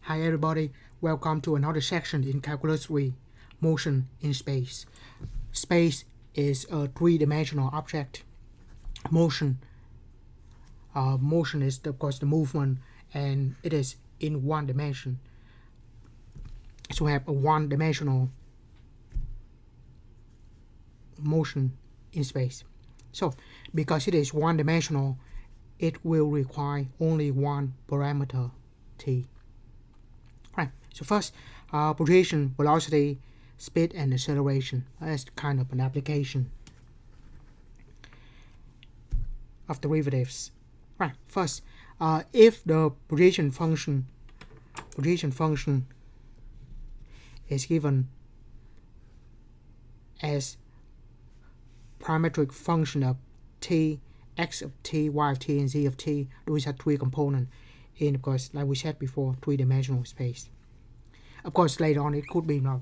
Hi everybody, welcome to another section in Calculus 3, Motion in Space. Space is a three-dimensional object. Motion is of course the movement, and it is in one dimension. So we have a one-dimensional motion in space. So because it is one-dimensional, it will require only one parameter, t. Right. So first, position, velocity, speed, and acceleration. That's kind of an application of derivatives. Right. First, if the position function is given as parametric function of t, x of t, y of t, and z of t, those are three components in, of course, like we said before, three-dimensional space. Of course, later on it could be now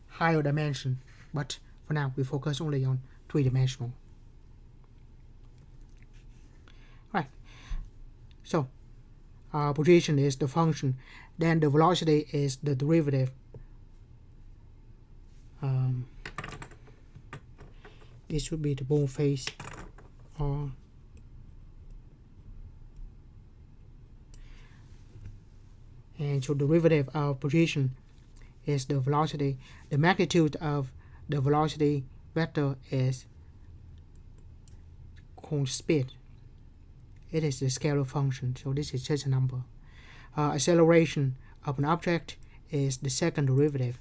higher dimension, but for now we focus only on three-dimensional. Right. So position is the function, then the velocity is the derivative. This would be the bone phase, and so derivative of position is the velocity. The magnitude of the velocity vector is called speed. It is the scalar function, so this is just a number. Acceleration of an object is the second derivative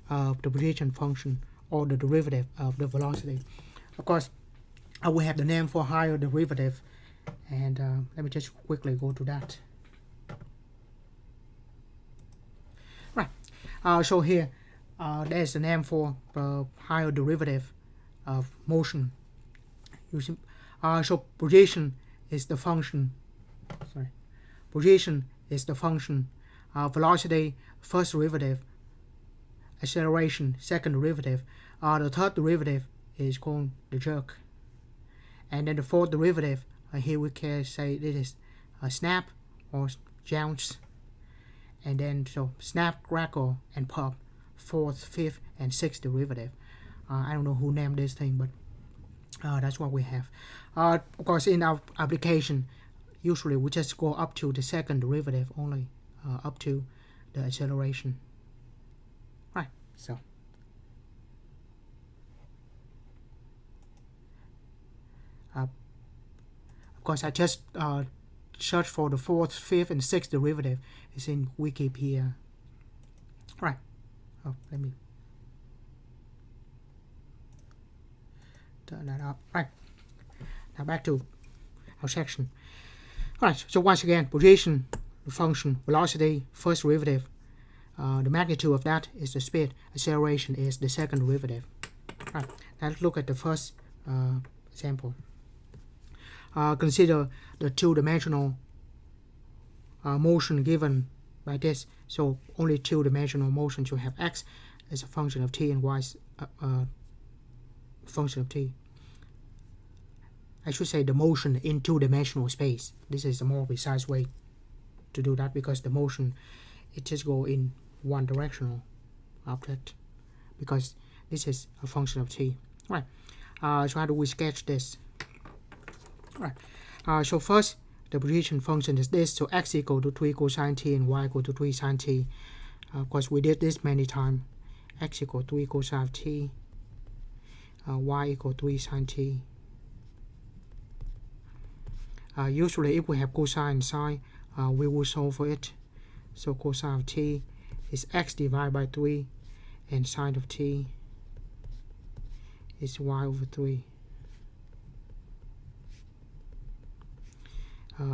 of the position function, or the derivative of the velocity. Of course, we have the name for higher derivative, and let me just quickly go to that. Right. So here, there's the name for higher derivative of motion. So position is the function. Position is the function. Velocity, first derivative. Acceleration, second derivative. The third derivative is called the jerk, and then the fourth derivative, here we can say this is a snap or jounce, and then so snap, crackle, and pop, fourth, fifth, and sixth derivative. I don't know who named this thing, but that's what we have. Of course, in our application, usually we just go up to the second derivative only, up to the acceleration. Right. So of course, I just search for the fourth, fifth, and sixth derivative. It's in Wikipedia. Right. Oh, let me turn that up. Right. Now back to our section. Alright, so once again, position, the function, velocity, first derivative. The magnitude of that is the speed. Acceleration is the second derivative. Right. Now let's look at the first example. Consider the two-dimensional motion given by this. So only two-dimensional motion. You have x as a function of t and y as a function of t. I should say the motion in two-dimensional space. This is a more precise way to do that, because the motion, it just go in one directional object, because this is a function of t. Right. So how do we sketch this? Right. So first, the position function is this. So x equal to 3 cosine t and y equal to 3 sine t. Of course, we did this many times. X equal to 3 cosine t, y equal to 3 sine t. Usually, if we have cosine and sine, we will solve for it. So cosine of t is x divided by 3, and sine of t is y over 3.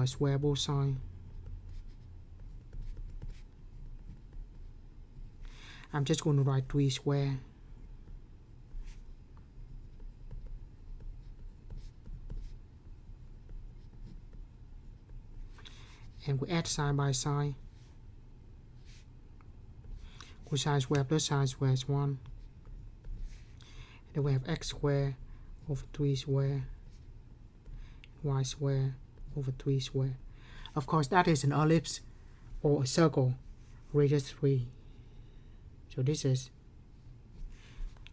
Square both sides. I'm just going to write 3 square. And we add side by side. Cosine square plus sine square is 1. And then we have x square over 3 square, y square over 3 square. Of course, that is an ellipse or a circle. radius 3. So this is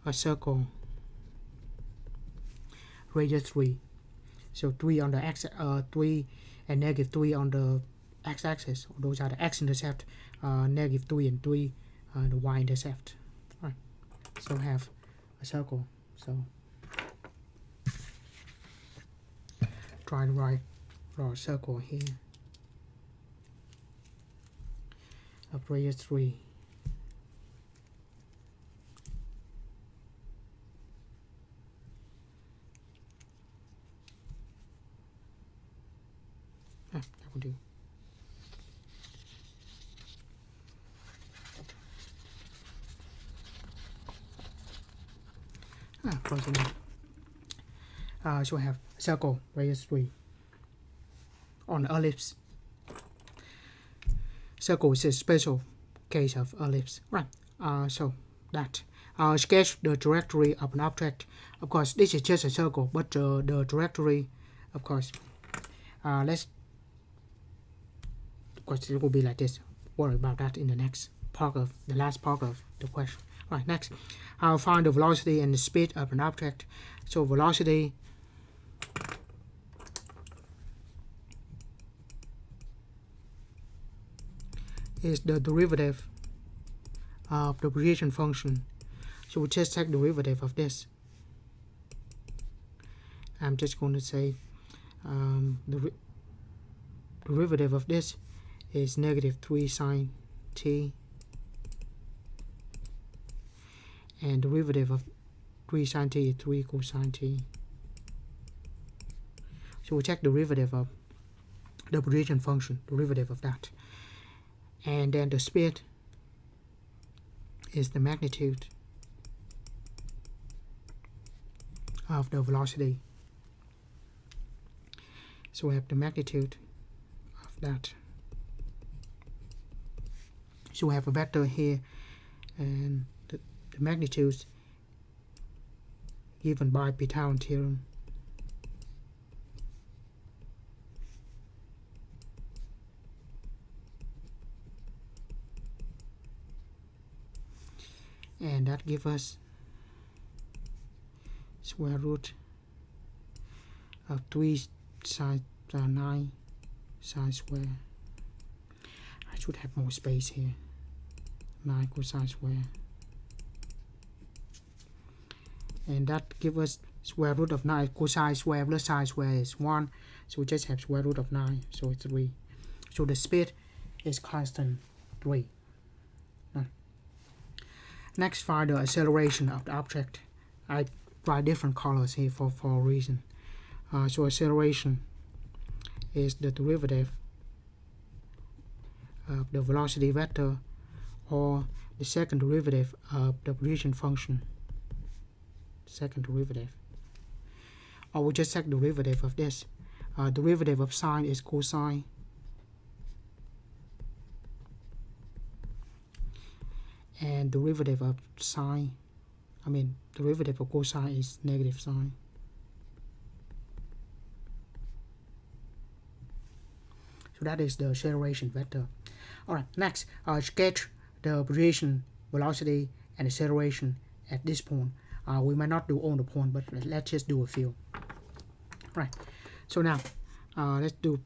a circle radius 3. So 3 on the x, 3 and negative 3 on the x-axis. Those are the x-intercept, negative 3 and 3 the y-intercept. Right. So have a circle. So try to draw a circle here of radius 3. That will do. Close enough. So I have circle radius 3 on ellipse. Circle is a special case of ellipse. Right. So that sketch the trajectory of an object. Of course, this is just a circle, but the trajectory, of course, of course, it will be like this. Worry about that in the next part of the last part of the question. Right. Next, I'll find the velocity and the speed of an object. So velocity is the derivative of the position function. So we just take the derivative of this. I'm just going to say the derivative of this is negative 3 sine t, and derivative of 3 sine t is 3 cosine t. So we check the derivative of the position function, derivative of that. And then the speed is the magnitude of the velocity. So we have the magnitude of that. So we have a vector here, and the magnitudes given by Pythagorean theorem. And that gives us square root of 3 sine 9 sine square. I should have more space here. 9 cosine square. And that gives us square root of 9. Cosine square plus sine square is 1. So we just have square root of 9. So it's 3. So the speed is constant 3. Next, find the acceleration of the object. I write different colors here for a reason. So acceleration is the derivative of the velocity vector, or the second derivative of the position function. Second derivative. Or we just take the derivative of this. Derivative of sine is cosine. And derivative of sine, derivative of cosine is negative sine. So that is the acceleration vector. Alright, next, sketch the position, velocity, and acceleration at this point. We might not do all the points, but let's just do a few. Right, so now, let's do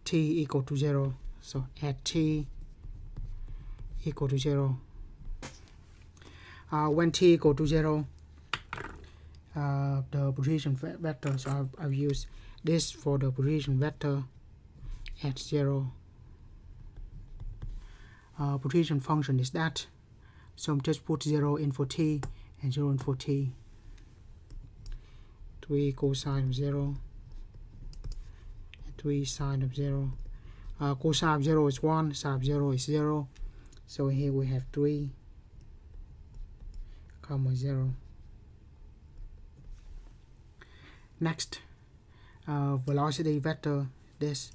t equal to 0. So at t equal to 0. When t equal to 0, the position vector, so I'll use this for the position vector at 0. Position function is that. So just put 0 in for t and 0 in for t. 3 cosine of 0 and 3 sine of 0. Cosine of 0 is 1, sine of 0 is 0. So here we have 3, comma 0. Next, velocity vector, this.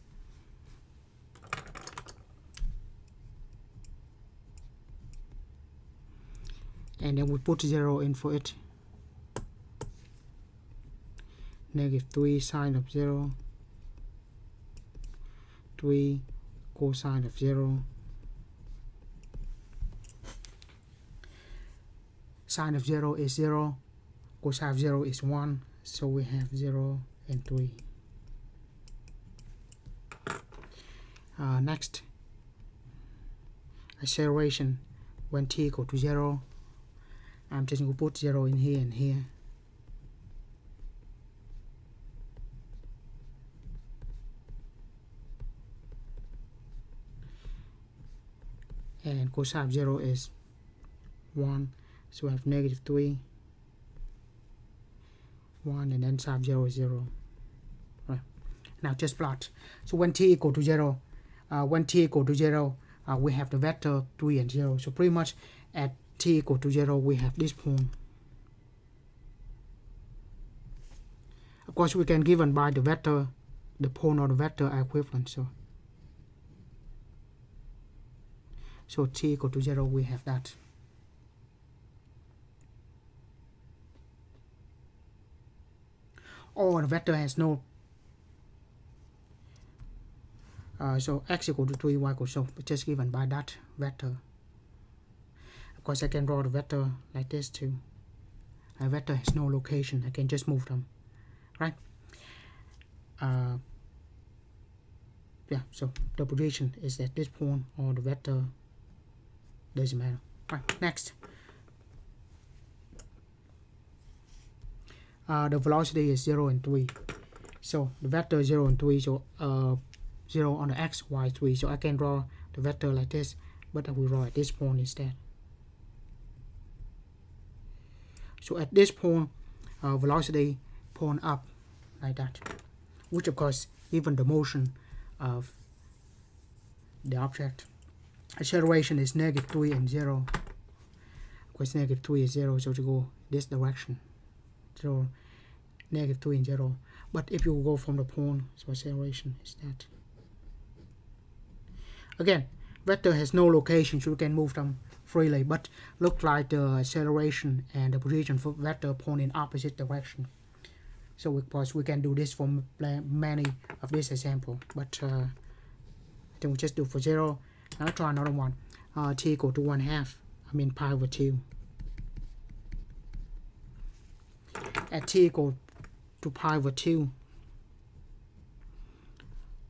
And then we put 0 in for it. Negative 3 sine of 0. 3 cosine of 0. Sine of 0 is 0, cosine of 0 is 1, so we have 0 and 3. Next, acceleration when t equal to 0. I'm just going to put 0 in here and here. And cosine of 0 is 1, so we have negative 3, 1, and then sine of 0 is 0. Right. Now just plot. So when t equal to 0, we have the vector 3 and 0. So pretty much at t equal to 0, we have this point. Of course, we can given by the vector, the point or the vector are equivalent. So t equal to 0, we have that. Or the vector has no. So x equal to 3, y equal to, so just given by that vector. Of course, I can draw the vector like this too. A vector has no location. I can just move them, right? Yeah. So the position is at this point, or the vector doesn't matter. Right. Next, the velocity is 0 and 3. So the vector is 0 and 3. So 0 on the x, y 3. So I can draw the vector like this, but I will draw at this point instead. So at this point, velocity point up like that, which of course even the motion of the object. Acceleration is negative 3 and 0. Of course, negative 3 is 0, so to go this direction. So negative 3 and 0. But if you go from the point, so acceleration is that. Again, vector has no location, so you can move them freely, but look like the acceleration and the position for vector point in opposite direction. So of course we can do this for many of this example, but I think we just do for 0. Now try another one. T equal to 1/2. I mean pi over 2. At t equal to pi over 2,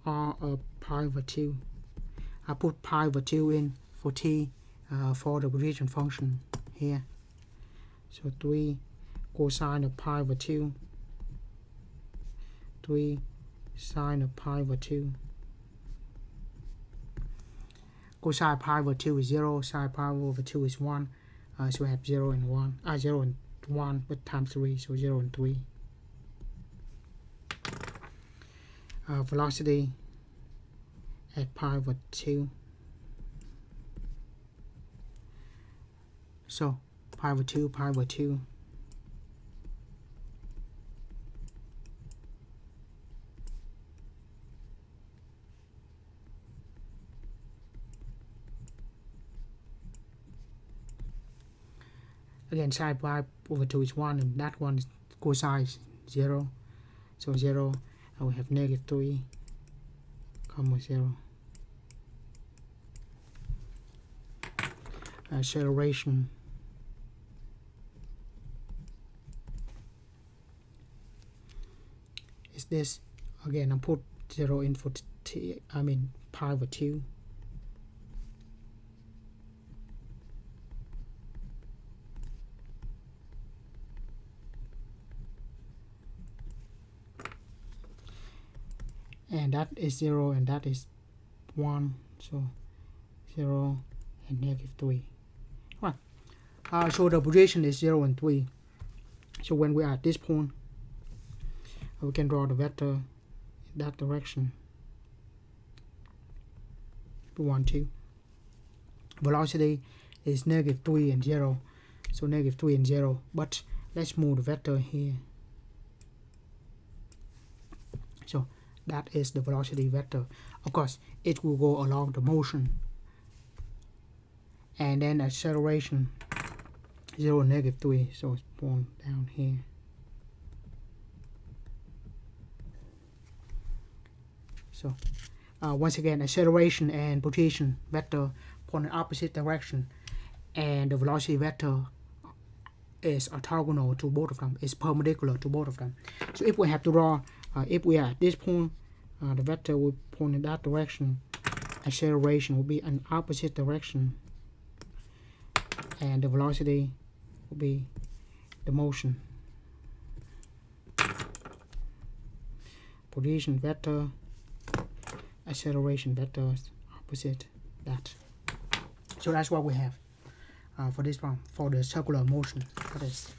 or pi over 2, I put pi over 2 in for t for the position function here. So 3 cosine of pi over 2, 3 sine of pi over 2. Cosine pi over 2 is 0, sine pi over 2 is 1. So we have 0 and 1, 0 and 1, but times 3, so 0 and 3. Velocity at pi over 2. So pi over 2, pi over 2. Again, sine pi over 2 is 1, and that one is cosine is 0. So 0, and we have negative 3, comma 0. Acceleration is this. Again, I put 0 in for t, I mean pi over 2. And that is 0 and that is 1, so 0 and negative 3. Right. So the position is 0 and 3. So when we are at this point, we can draw the vector in that direction. We want to. Velocity is negative 3 and 0. So negative 3 and 0. But let's move the vector here. So that is the velocity vector. Of course, it will go along the motion. And then acceleration 0 and negative 3. So it's point down here. So once again, acceleration and position vector point in opposite direction, and the velocity vector is orthogonal to both of them, is perpendicular to both of them. So if we have to draw, if we are at this point, the vector will point in that direction, acceleration will be in opposite direction, and the velocity will be the motion. Position vector, acceleration vectors opposite that. So that's what we have for this one, for the circular motion. That is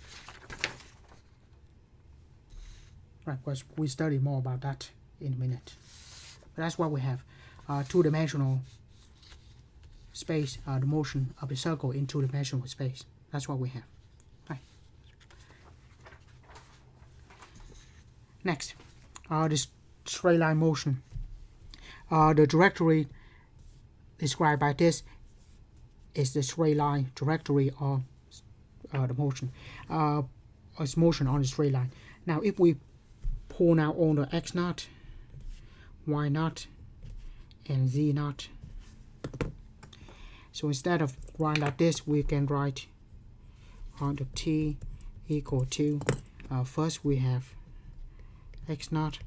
right, because we study more about that in a minute. But that's what we have. Two-dimensional space, the motion of the circle in two-dimensional space. That's what we have. Right. Next, the straight line motion. The trajectory described by this is the straight line trajectory of the motion. It's motion on the straight line. Now, if we point out on the x naught, y naught, and z naught, so instead of writing like this, we can write on the t equal to first we have x naught,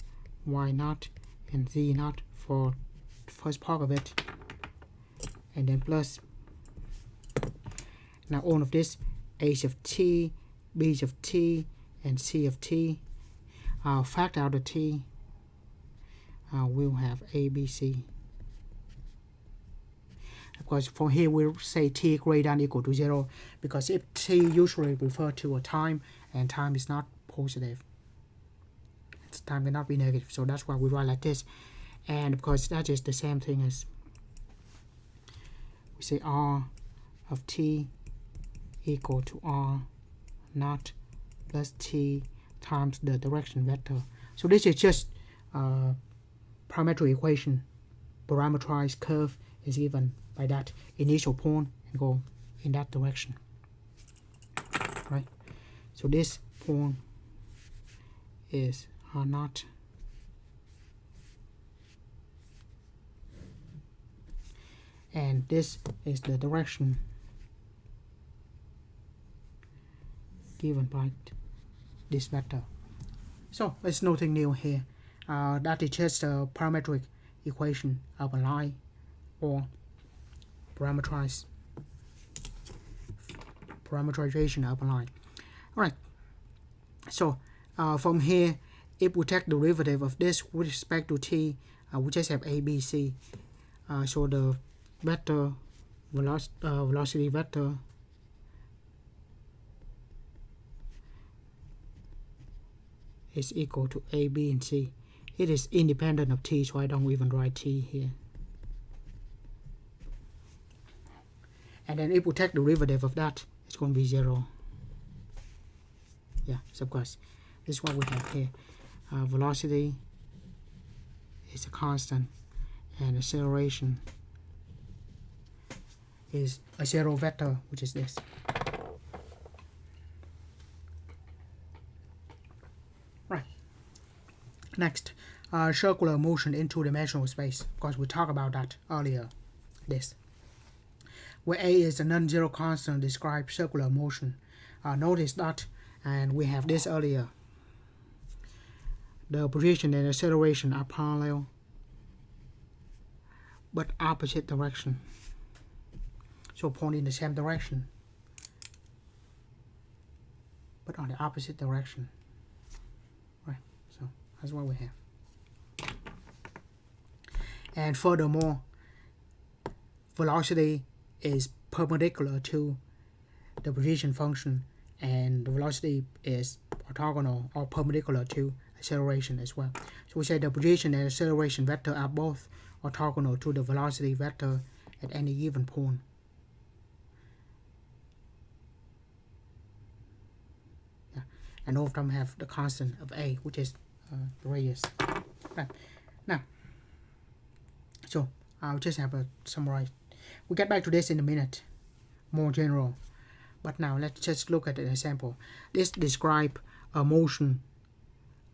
y naught, and z naught for the first part of it, and then plus. Now all of this, h of t, b of t, and c of t. Factor out the t, we'll have a, b, c. Of course, for here we'll say t greater than or equal to 0, because if t usually refers to a time, and time is not positive, time cannot be negative, so that's why we write like this. And of course that is the same thing as we say r of t equal to r naught plus t times the direction vector. So this is just parametric equation. Parameterized curve is given by that initial point and go in that direction, right? So this point is r naught, and this is the direction given by this vector. So there's nothing new here. That is just a parametric equation of a line, or parameterization of a line. Alright, so from here, if we take the derivative of this with respect to t, we just have a, b, c. So the vector velocity vector is equal to a, b, and c. It is independent of t, so I don't even write t here. And then if we take the derivative of that, it's going to be 0. Yeah, so of course, this is what we have here. Velocity is a constant, and acceleration is a 0 vector, which is this. Right. Next, circular motion in two-dimensional space. Of course, we talked about that earlier. This, where a is a non-zero constant, describes circular motion. Notice that, and we have this earlier. The position and acceleration are parallel, but opposite direction. So point in the same direction, but on the opposite direction. Right, so that's what we have. And furthermore, velocity is perpendicular to the position function, and the velocity is orthogonal or perpendicular to acceleration as well. So we say the position and acceleration vector are both orthogonal to the velocity vector at any given point. Yeah. And all of them have the constant of a, which is the radius. Right. Now, so I'll just have a summarize. We'll get back to this in a minute, more general. But now let's just look at an example. This describes a motion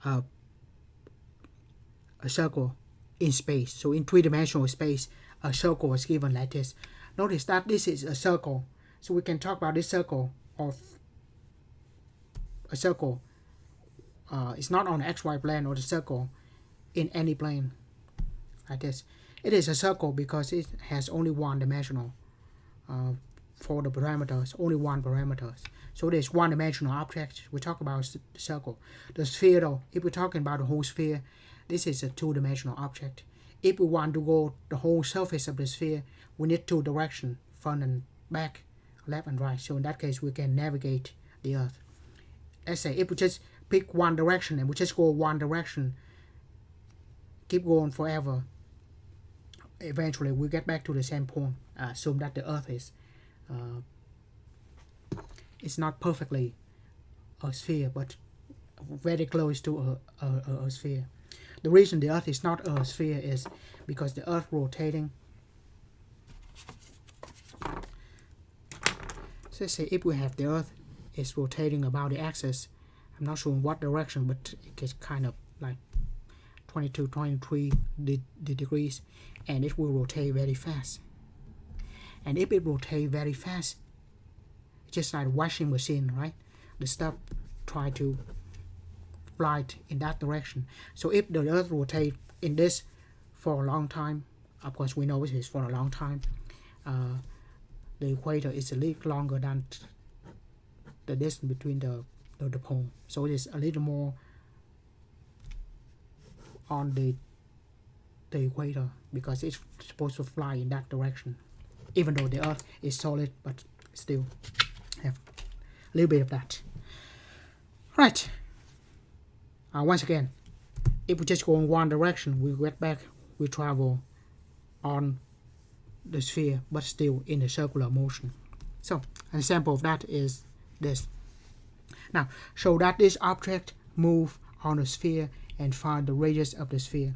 of a circle in space. So in three-dimensional space, a circle is given like this. Notice that this is a circle. So we can talk about this circle of a circle. It's not on the xy plane or the circle in any plane like this. It is a circle because it has only one dimensional for the parameters, only one parameters. So it is one-dimensional object. We talk about the circle. The sphere, though, if we're talking about the whole sphere, this is a two-dimensional object. If we want to go the whole surface of the sphere, we need two directions, front and back, left and right. So in that case, we can navigate the Earth. Let's say if we just pick one direction and we just go one direction, keep going forever, eventually we get back to the same point. Assume that the Earth is it's not perfectly a sphere, but very close to a sphere. The reason the Earth is not a sphere is because the Earth rotating. So let's say if we have the Earth is rotating about the axis, I'm not sure in what direction, but it gets kind of like 22, 23 degrees, and it will rotate very fast. And if it rotates very fast, it's just like a washing machine, right? The stuff try to fly in that direction. So if the Earth rotates in this for a long time, of course we know it is for a long time, the equator is a little longer than the distance between the pole. So it is a little more on the equator because it's supposed to fly in that direction. Even though the Earth is solid, but still have a little bit of that. Right. Once again, if we just go in one direction, we get back, we travel on the sphere, but still in a circular motion. So an example of that is this. Now, show that this object move on the sphere and find the radius of the sphere.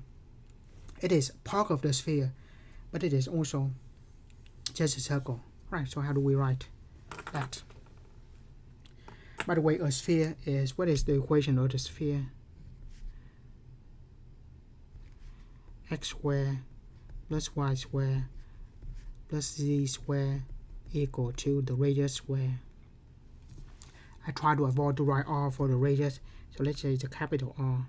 It is part of the sphere, but it is also just a circle. Right, so how do we write that? By the way, a sphere is, what is the equation of the sphere? X squared plus y squared plus z squared equal to the radius squared. I try to avoid to write R for the radius, so let's say it's a capital R.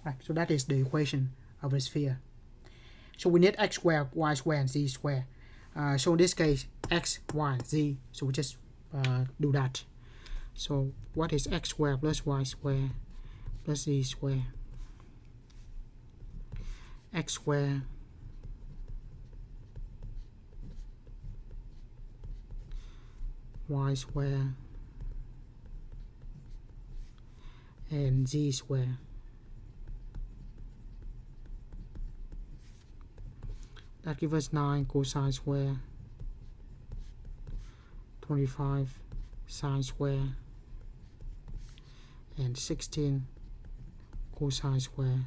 Right, so that is the equation of a sphere. So we need x squared, y squared, and z squared. So in this case, x, y, z. So we just do that. So what is x squared plus y squared plus z squared? X squared y squared and z squared. That gives us 9 cosine square, 25 sine square, and 16 cosine square.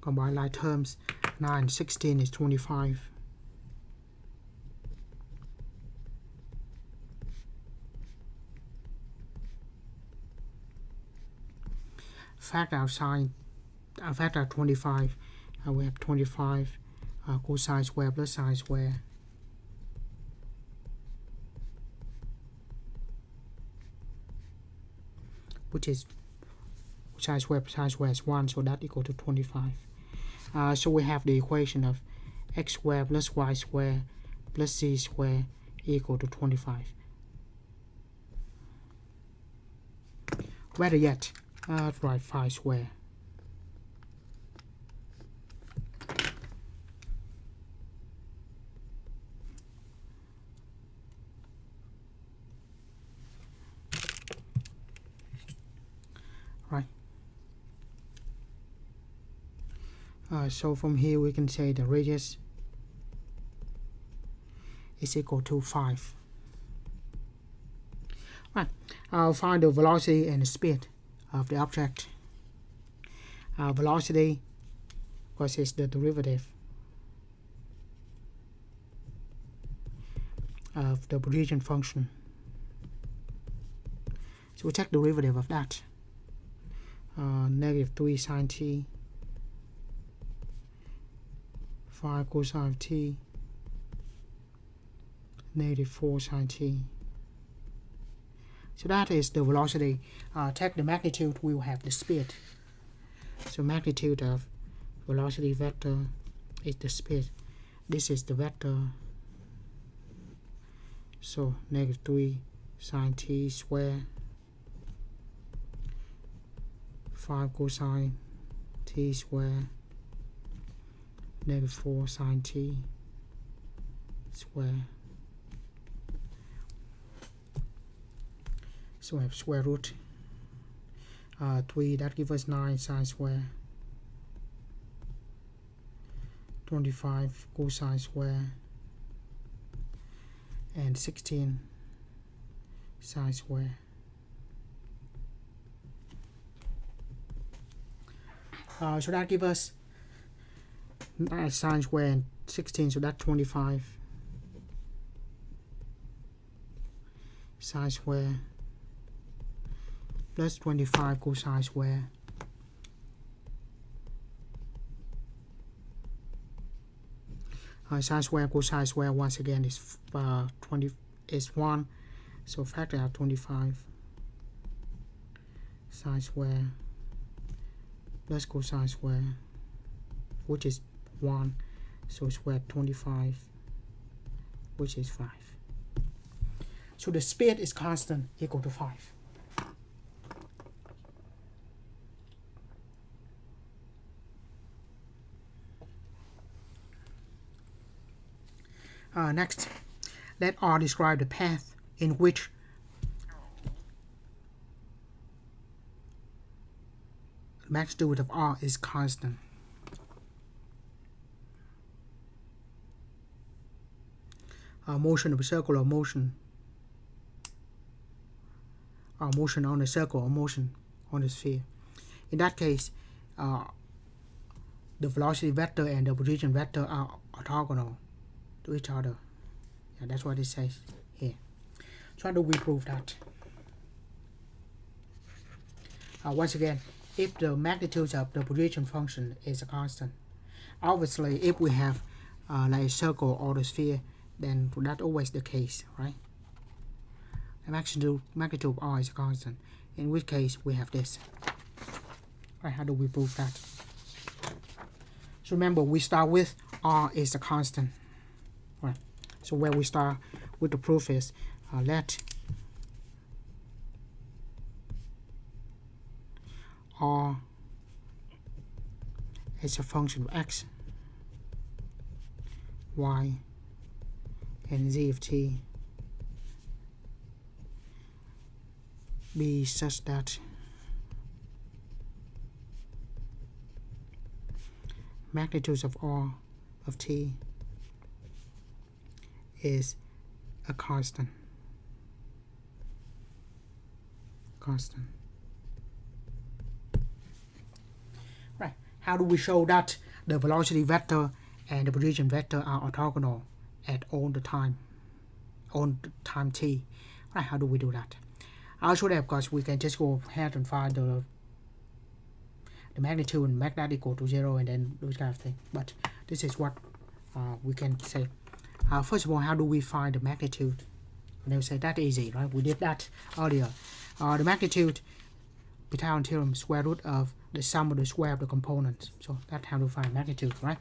Combine like terms, 9 and 16 is 25. Factor out sine. Factor 25, we have 25 cosine square plus sine square, which is sine square plus sine square is 1, so that equal to 25. So we have the equation of x squared plus y squared plus z squared equal to 25. Better yet, write 5 square. So from here we can say the radius is equal to 5. Right, I'll find the velocity and the speed of the object. Velocity, of course, is the derivative of the position function. So we take derivative of that. Negative 3 sine t, 5 cosine of t, negative 4 sine t. So that is the velocity. Take the magnitude, we will have the speed. So magnitude of velocity vector is the speed. This is the vector. So negative 3 sine t square, 5 cosine t square, negative 4 sine t square. So we have square root 3, that gives us 9 sine square, 25 cosine square, and 16 sine square. So that gives us 9 sine square and 16, so that's 25 sine square plus 25 cosine square. Sine square cosine square once again is 1, so factor out 25 sine square plus cosine square, which is 1, so square 25, which is 5. So the speed is constant, equal to 5. Next, let R describe the path in which the magnitude of R is constant. Motion of a circle or motion on a circle or motion on a sphere. In that case, the velocity vector and the position vector are orthogonal to each other. Yeah, that's what it says here. So how do we prove that? Once again, if the magnitude of the position function is a constant, obviously if we have like a circle or a sphere, then that's always the case, right? The magnitude of R is a constant, in which case we have this. Right, how do we prove that? So remember, we start with R is a constant. Right. So where we start with the proof is let R is a function of x, y, and z of t be such that magnitudes of R of t is a constant. Right. How do we show that the velocity vector and the position vector are orthogonal at all the time t? Right. How do we do that? I'll show that because we can just go ahead and find the magnitude and make that equal to 0 and then those kind of thing. But this is what we can say. First of all, how do we find the magnitude? And they'll say that's easy, right? We did that earlier. The magnitude, Pythagorean theorem, square root of the sum of the square of the components. So that's how to find magnitude, right?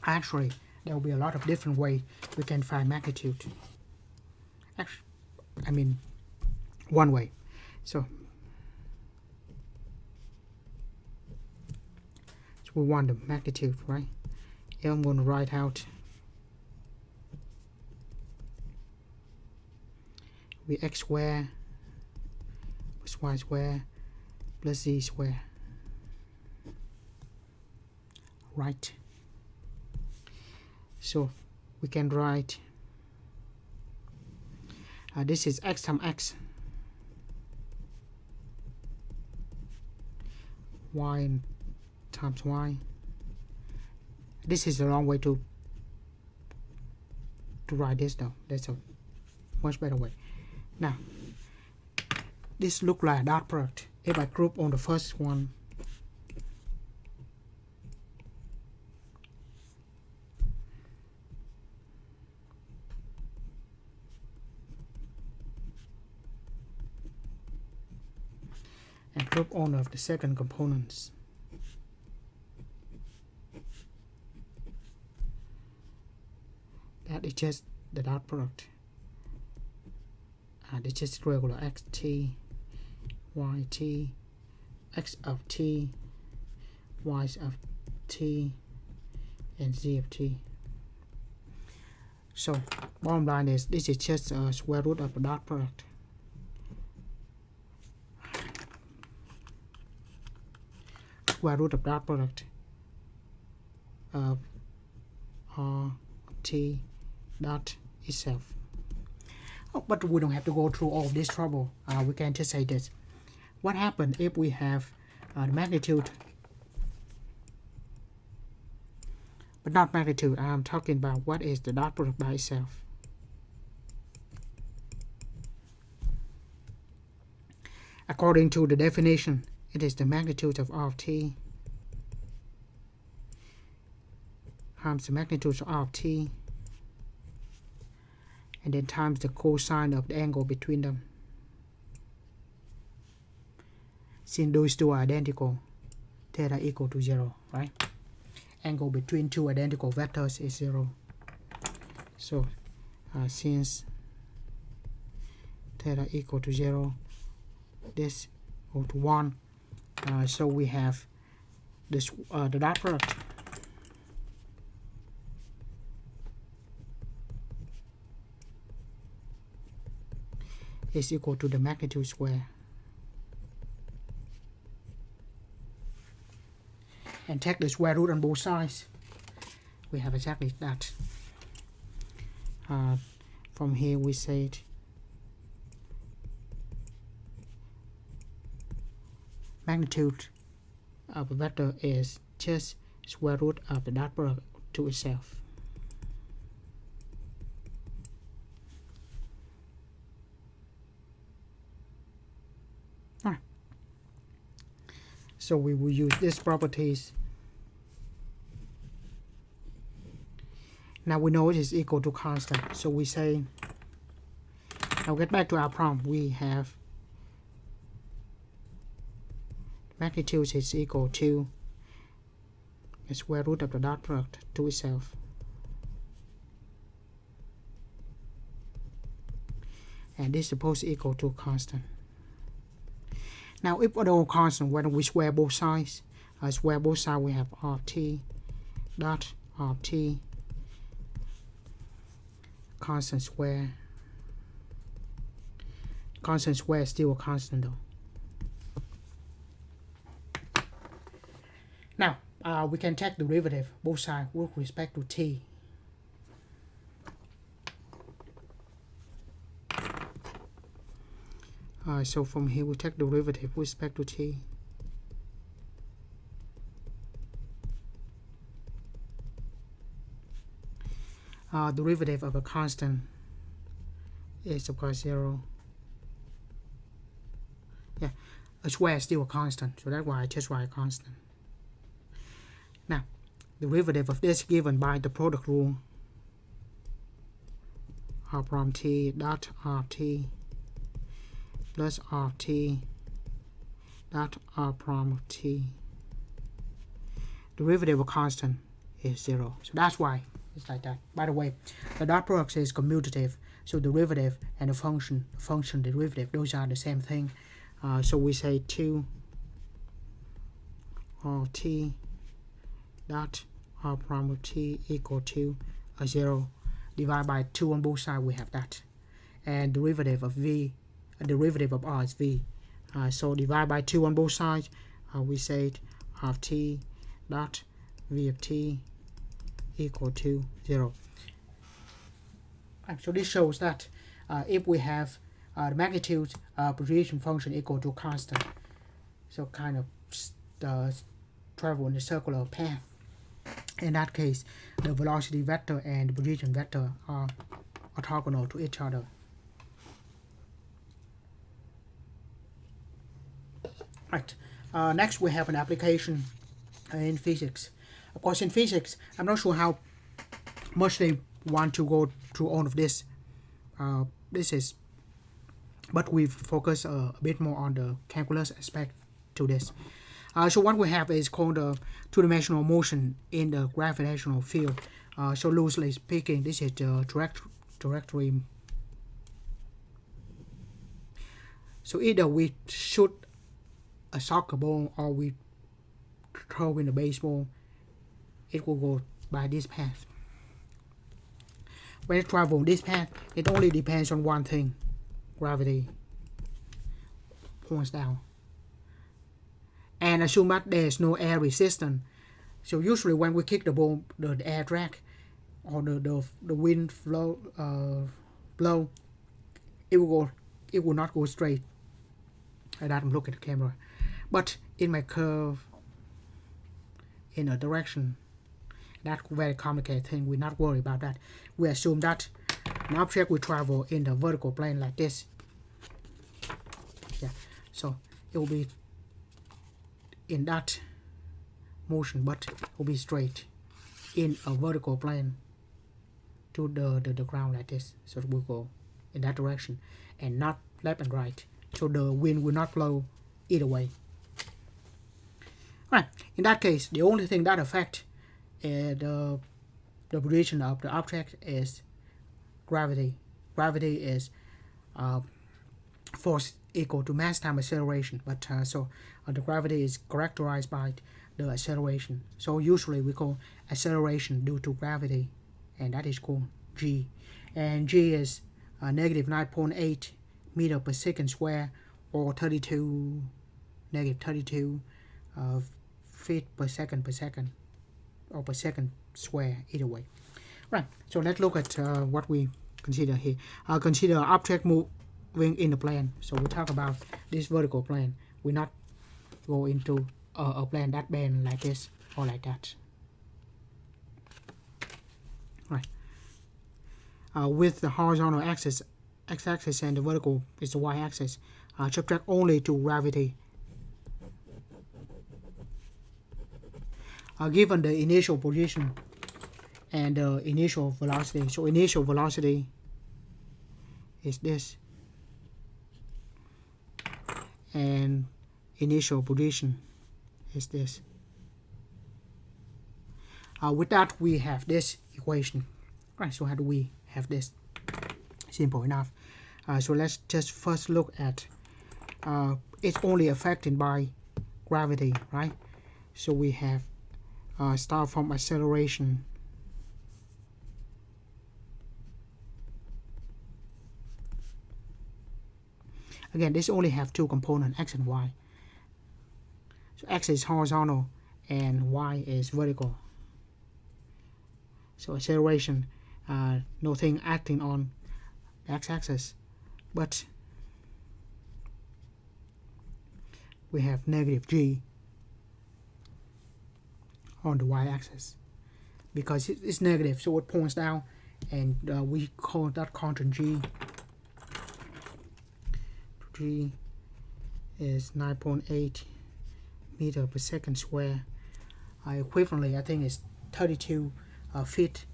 Actually, there will be a lot of different ways we can find magnitude. Actually, I mean, one way. So we want the magnitude, right? Here I'm going to write out we x squared plus y squared plus z squared. Right. So we can write this is x times x, y times y. This is the wrong way to write this though. That's a much better way. Now this look like dot product. If I group on the first one, and group on of the second components, that is just the dot product. It's just regular xt, yt, x of t, y of t, and z of t. So bottom line is this is just a square root of the dot product. Square root of dot product of rt dot itself. Oh, but we don't have to go through all this trouble. We can just say this. What happens if we have the magnitude, but not magnitude, I'm talking about what is the dot product by itself. According to the definition, it is the magnitude of r of t times the magnitude of r of t, and then times the cosine of the angle between them. Since those two are identical, theta equal to 0, right? Angle between two identical vectors is 0. So since theta equal to 0, this equal to 1, so we have this the dot product is equal to the magnitude square. And take the square root on both sides. We have exactly that. From here we said magnitude of a vector is just square root of the dot product to itself. So we will use these properties. Now we know it is equal to constant. So we say, now get back to our problem. We have magnitude is equal to the square root of the dot product to itself. And this is supposed to equal to constant. Now, if at all constant, why don't we square both sides? Square both sides, we have r of t dot r of t constant square. Constant square is still a constant though. Now, we can take derivative both sides with respect to t. So from here we take derivative with respect to t. Derivative of a constant is of course 0. Yeah, a square is still a constant, so that's why I just write constant. Now, derivative of this given by the product rule, r prime t dot r of t plus r of t dot r prime of t. Derivative of constant is 0. So that's why it's like that. By the way, the dot product is commutative. So derivative and the function derivative, those are the same thing. So we say 2 r of t dot r prime of t equal to 0. Divided by 2 on both sides, we have that. And derivative of v, derivative of r is v. So divide by 2 on both sides, we say r of t dot v of t equal to 0. So this shows that if we have the magnitude position function equal to constant, so kind of travel in a circular path. In that case, the velocity vector and the position vector are orthogonal to each other. Right. Next, we have an application in physics. Of course, in physics, I'm not sure how much they want to go through all of this. But we focus a bit more on the calculus aspect to this. So what we have is called two-dimensional motion in the gravitational field. So loosely speaking, this is the trajectory. So either we shoot a soccer ball or we throw in a baseball, it will go by this path. When it travels this path, it only depends on one thing: gravity points down. And assume that there is no air resistance. So usually when we kick the ball, the air drag or the wind blow, it will not go straight. I don't look at the camera, but it may curve in a direction. That's a very complicated thing. We're not worried about that. We assume that an object will travel in the vertical plane like this. Yeah, so it will be in that motion, but it will be straight in a vertical plane to the ground like this. So it will go in that direction and not left and right. So the wind will not blow either way. Right. In that case, the only thing that affects the position of the object is gravity. Gravity is force equal to mass times acceleration. But the gravity is characterized by the acceleration. So usually we call acceleration due to gravity, and that is called g. And g is negative 9.8 meter per second square, or 32 feet per second, or per second square, either way. Right, so let's look at what we consider here. Consider object moving in the plane. So we talk about this vertical plane. We not go into a plane that bend like this or like that. Right. With the horizontal axis, x-axis, and the vertical is the y-axis. Subject only to gravity. Given the initial position and the initial velocity. So initial velocity is this, and initial position is this. With that, we have this equation. Right, so how do we have this? Simple enough. So let's just first look at it's only affected by gravity, right? So we have start from acceleration. Again, this only have two components, x and y. So x is horizontal and y is vertical. So acceleration, nothing acting on the x-axis, but we have negative g on the y-axis because it's negative, so it points down, and we call that constant g. G is 9.8 meter per second square. Equivalently, I think it's 32 feet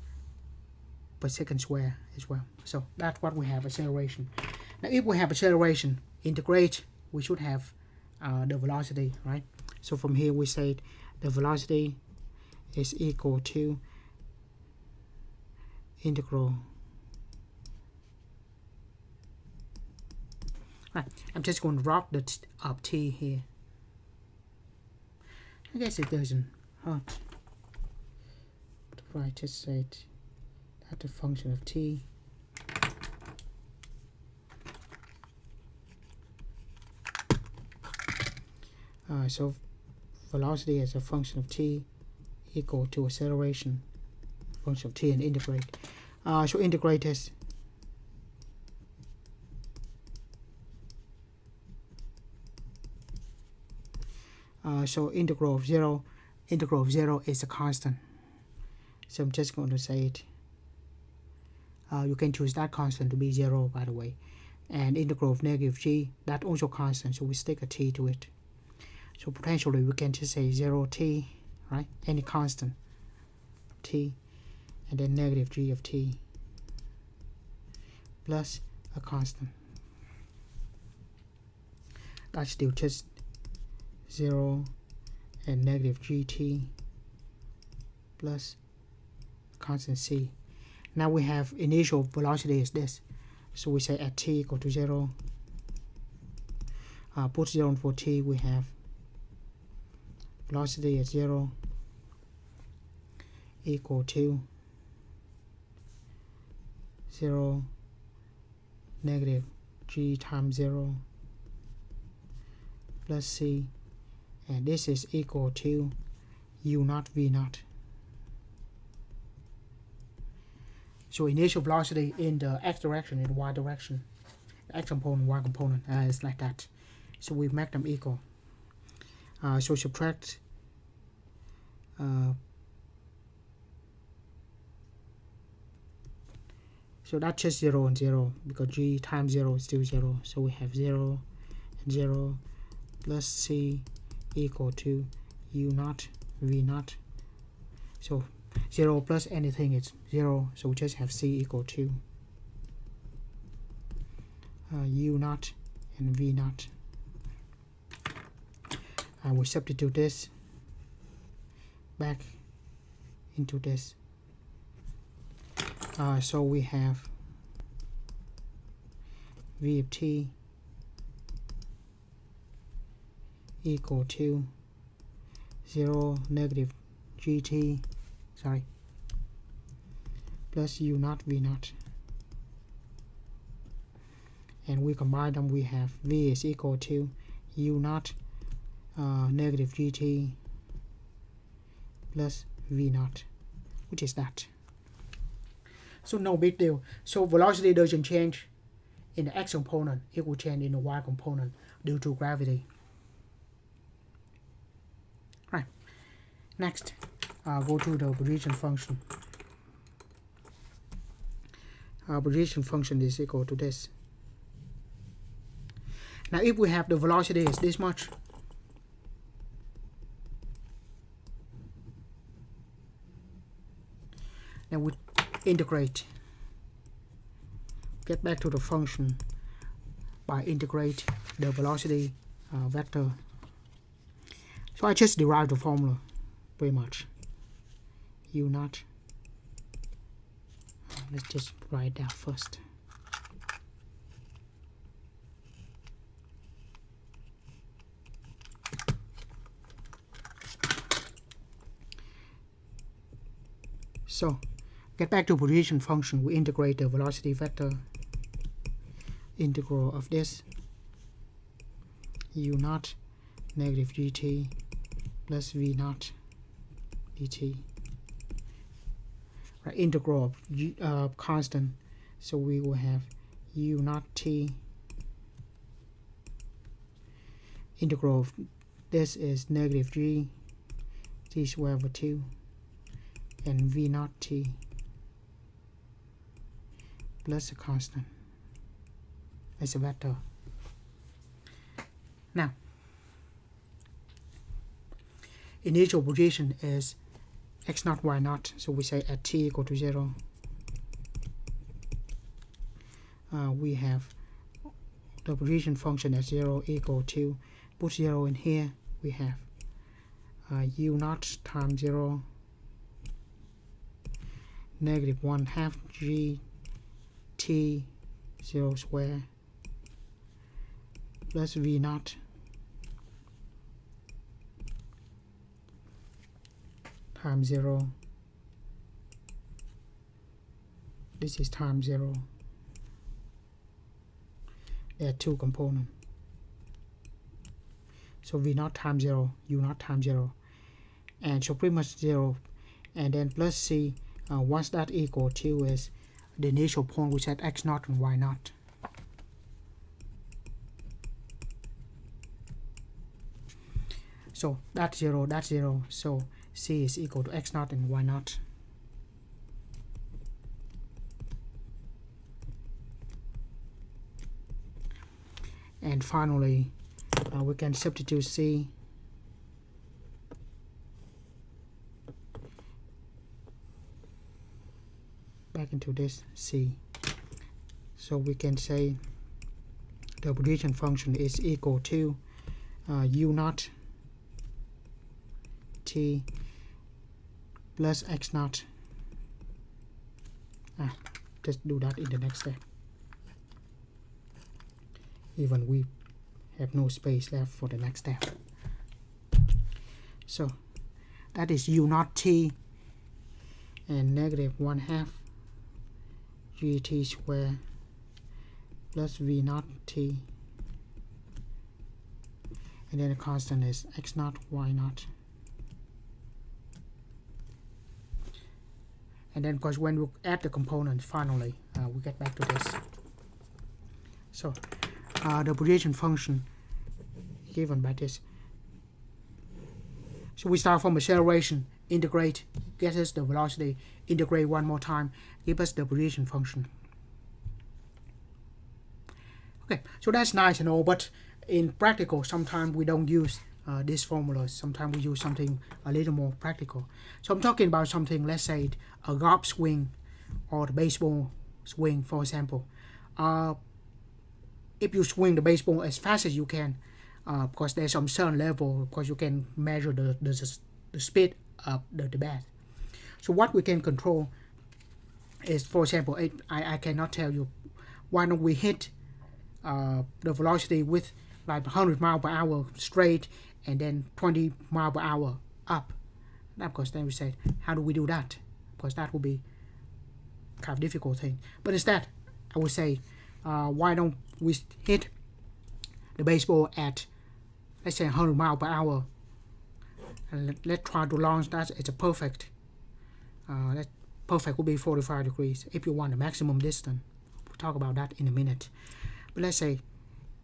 per second square as well. So that's what we have, acceleration. Now if we have acceleration, integrate, we should have the velocity, right? So from here we say the velocity is equal to integral. Right, I'm just going to drop the up t here. I guess it doesn't hurt. But if I just say that the function of t so velocity as a function of t equal to acceleration function of t, and integrate. So integrate is so integral of zero is a constant. So I'm just going to say it. You can choose that constant to be 0, by the way. And integral of negative g, that also constant, so we stick a t to it. So potentially we can just say 0t, right? Any constant t, and then negative g of t plus a constant. That's still just 0 and negative gt plus constant c. Now we have initial velocity is this. So we say at t equal to 0, put 0 for t, we have velocity at 0 equal to 0 negative g times 0 plus c, and this is equal to u naught v naught. So initial velocity in the x direction and y direction, x component, y component, is like that. So we make them equal. So subtract so that's just 0 and 0 because g times 0 is still 0. So we have 0 and 0 plus c equal to u naught v naught. So 0 plus anything is 0, so we just have c equal to u naught and v naught. I will substitute this back into this. So we have v of t equal to 0 negative gt, plus u naught v naught, and we combine them, we have v is equal to u naught negative gt plus v naught, which is that. So no big deal. So velocity doesn't change in the x component, it will change in the y component due to gravity. Right. Next, go to the position function. Position function is equal to this. Now if we have the velocity is this much, then we integrate, get back to the function by integrate the velocity vector. So I just derived the formula pretty much. U naught, let's just write that first. So get back to position function, we integrate the velocity vector, integral of this u naught negative gt plus v naught dt. Right, integral of g, constant, so we will have u naught t, integral of this is negative g t squared over 2, and v naught t plus a constant as a vector. Now, initial position is x naught y naught, so we say at t equal to 0, we have the position function at 0 equal to, put 0 in here, we have u naught times 0 negative 1/2 g t 0 square plus v naught times 0. This is times 0. There are two components. So v naught times 0, u naught times 0, and so pretty much 0, and then plus c. Once that equal to is the initial point, we set x naught and y naught. So that's 0, that's 0. So c is equal to x naught and y naught. And finally, we can substitute c back into this C. So we can say the position function is equal to u naught t plus x naught. Just do that in the next step. Even we have no space left for the next step. So that is u naught t and negative 1/2 gt squared plus v naught t, and then the constant is x naught y naught. And then, because when we add the components, finally, we get back to this. So, the position function given by this. So we start from acceleration, integrate, get us the velocity, integrate one more time, give us the position function. Okay, so that's nice and all, but in practical, sometimes we don't use these formulas. Sometimes we use something a little more practical. So I'm talking about something, let's say a golf swing or the baseball swing, for example. If you swing the baseball as fast as you can, because there's some certain level, because you can measure the speed of the bat. So what we can control is, for example, I cannot tell you, why don't we hit the velocity with like 100 miles per hour straight and then 20 miles per hour up. And of course, then we say, how do we do that? Because that would be kind of difficult thing. But instead, I would say, why don't we hit the baseball at, let's say, 100 miles per hour, and let's try to launch that as a perfect. That perfect would be 45 degrees if you want the maximum distance. We'll talk about that in a minute. But let's say,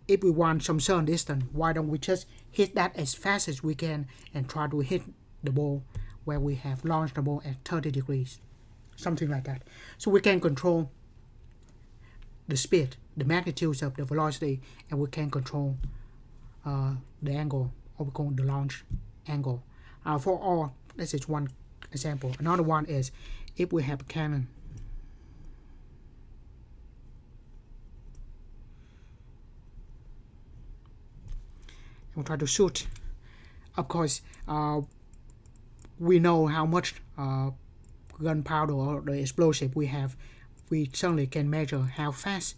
if we want some certain distance, why don't we just hit that as fast as we can and try to hit the ball where we have launched the ball at 30 degrees, something like that. So we can control the speed, the magnitude of the velocity, and we can control the angle, or we call the launch angle. For all, this is one example. Another one is if we have a cannon. We'll try to shoot. Of course, we know how much gunpowder or the explosive we have. We certainly can measure how fast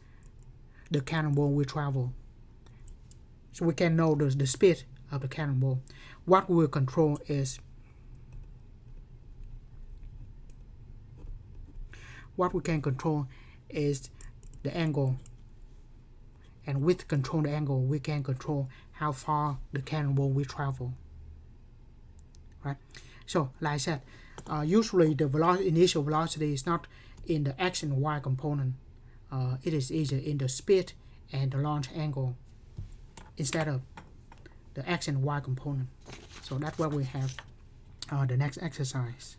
the cannonball will travel. So we can know the speed of the cannonball. What we will control is the angle. And with control the angle, we can control how far the cannonball will travel. Right? So, like I said, usually the initial velocity is not in the x and y component. It is either in the speed and the launch angle instead of the x and y component. So that's what we have the next exercise.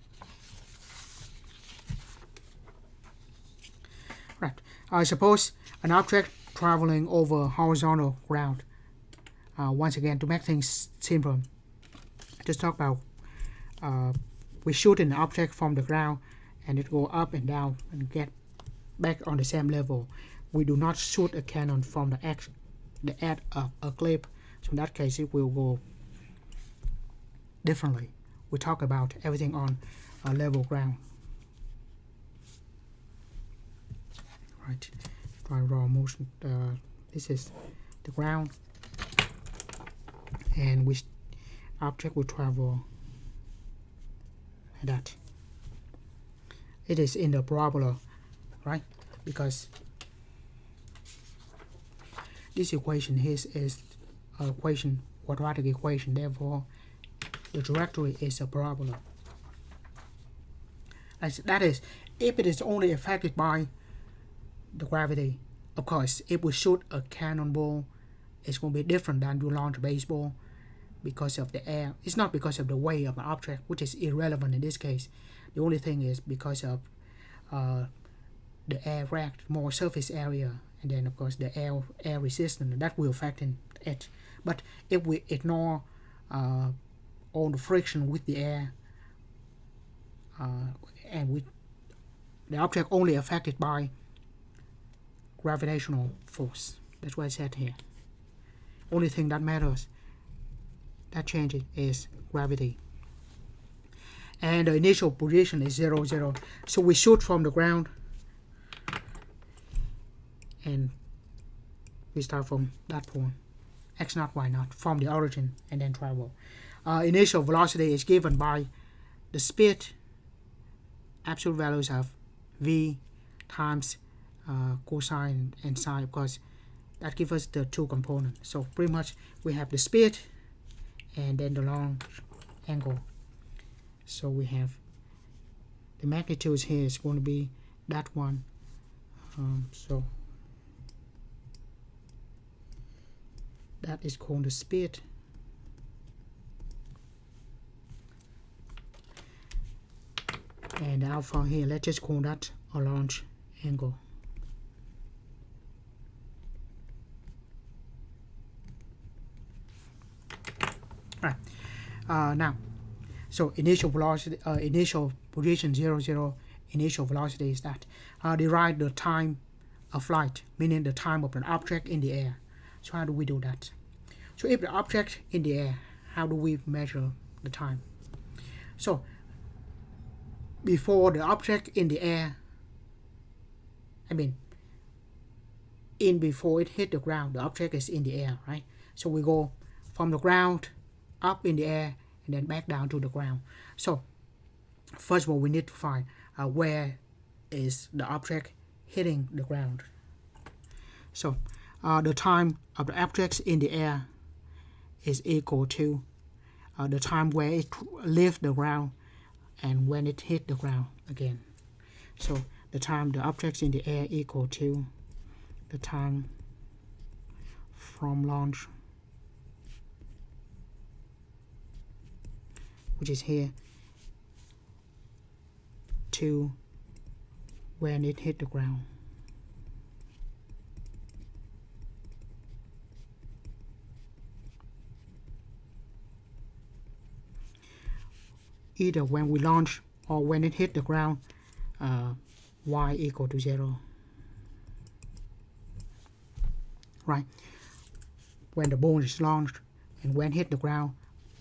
Right. Suppose an object traveling over horizontal ground. Once again, to make things simple, just talk about we shoot an object from the ground and it go up and down and get back on the same level. We do not shoot a cannon from the edge of a cliff. So in that case, it will go differently. We talk about everything on a level ground. Right. Try raw motion. This is the ground, and which object will travel like that. It is in the parabola, right? Because this equation here is a quadratic equation. Therefore, the trajectory is a parabola. That is, if it is only affected by the gravity. Of course, if we shoot a cannonball, it's going to be different than you launch a baseball because of the air. It's not because of the weight of the object, which is irrelevant in this case. The only thing is because of the air rack, more surface area, and then of course the air resistance, that will affect it. But if we ignore all the friction with the air, and we the object only affected by gravitational force. That's what I said here. Only thing that matters, that changes, is gravity. And the initial position is 0, 0. So we shoot from the ground, and we start from that point, x naught, y naught, from the origin, and then travel. Initial velocity is given by the speed, absolute values of v times cosine and sine, because that gives us the two components. So pretty much we have the speed and then the long angle. So we have the magnitudes here is going to be that one. So that is called the speed. And alpha here, let's just call that a launch angle. Right. Now, so initial velocity, initial position 0, 0, initial velocity is that. Derive the time of flight, meaning the time of an object in the air. So how do we do that? So if the object in the air, how do we measure the time? So before the object in the air, before it hit the ground, the object is in the air, right? So we go from the ground up in the air and then back down to the ground. So first of all, we need to find where is the object hitting the ground. So the time of the objects in the air is equal to the time where it left the ground and when it hit the ground again. So the time the objects in the air equal to the time from launch, which is here, to when it hit the ground. Either when we launch or when it hit the ground, y equal to 0. Right? When the ball is launched and when hit the ground,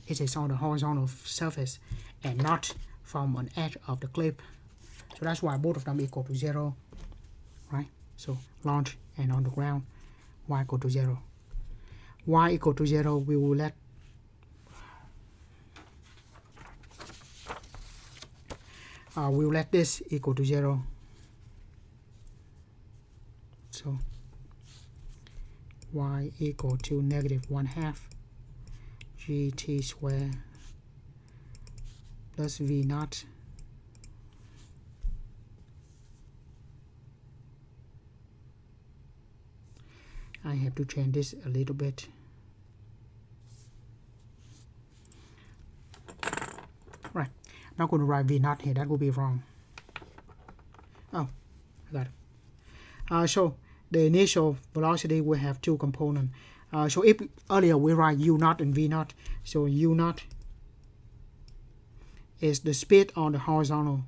it is on the horizontal surface and not from an edge of the cliff. So that's why both of them equal to 0. Right? So launch and on the ground, y equal to 0. Y equal to 0, we will let this equal to 0. So y equal to -1/2 gt squared plus v naught I have to change this a little bit. Right. I'm not going to write v naught here, that will be wrong. Oh, I got it. So the initial velocity will have two components. So if earlier we write u naught and v naught, so u naught is the speed on the horizontal.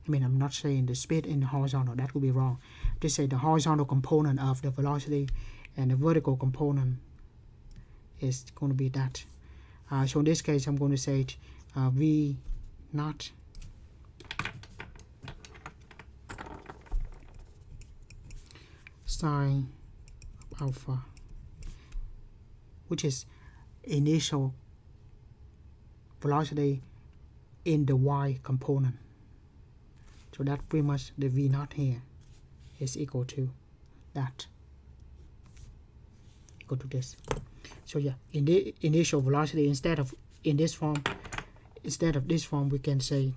I'm not saying the speed in the horizontal, that would be wrong. Just say the horizontal component of the velocity and the vertical component is going to be that. So in this case, I'm going to say v naught sine alpha, which is initial velocity in the y component. So that pretty much the v naught here is equal to that, equal to this. So yeah, in the initial velocity, instead of this form, we can say,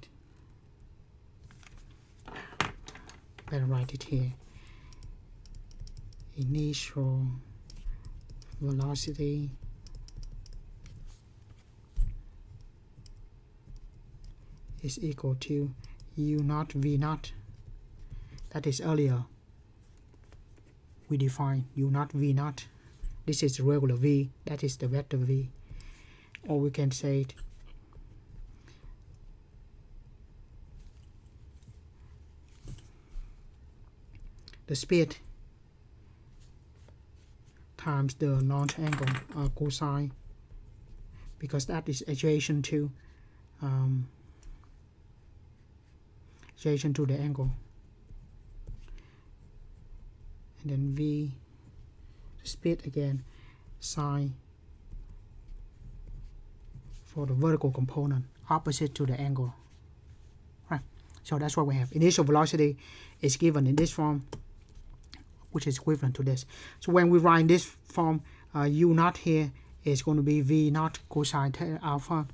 better write it here, initial velocity is equal to u naught v naught. That is earlier we define u naught v naught. This is the regular v, that is the vector v. Or we can say it the speed times the launch angle cosine, because that is adjacent to the angle, and then v, the speed again, sine for the vertical component opposite to the angle. Right. So that's what we have. Initial velocity is given in this form, which is equivalent to this. So when we write in this form, u naught here is going to be v naught cosine theta alpha,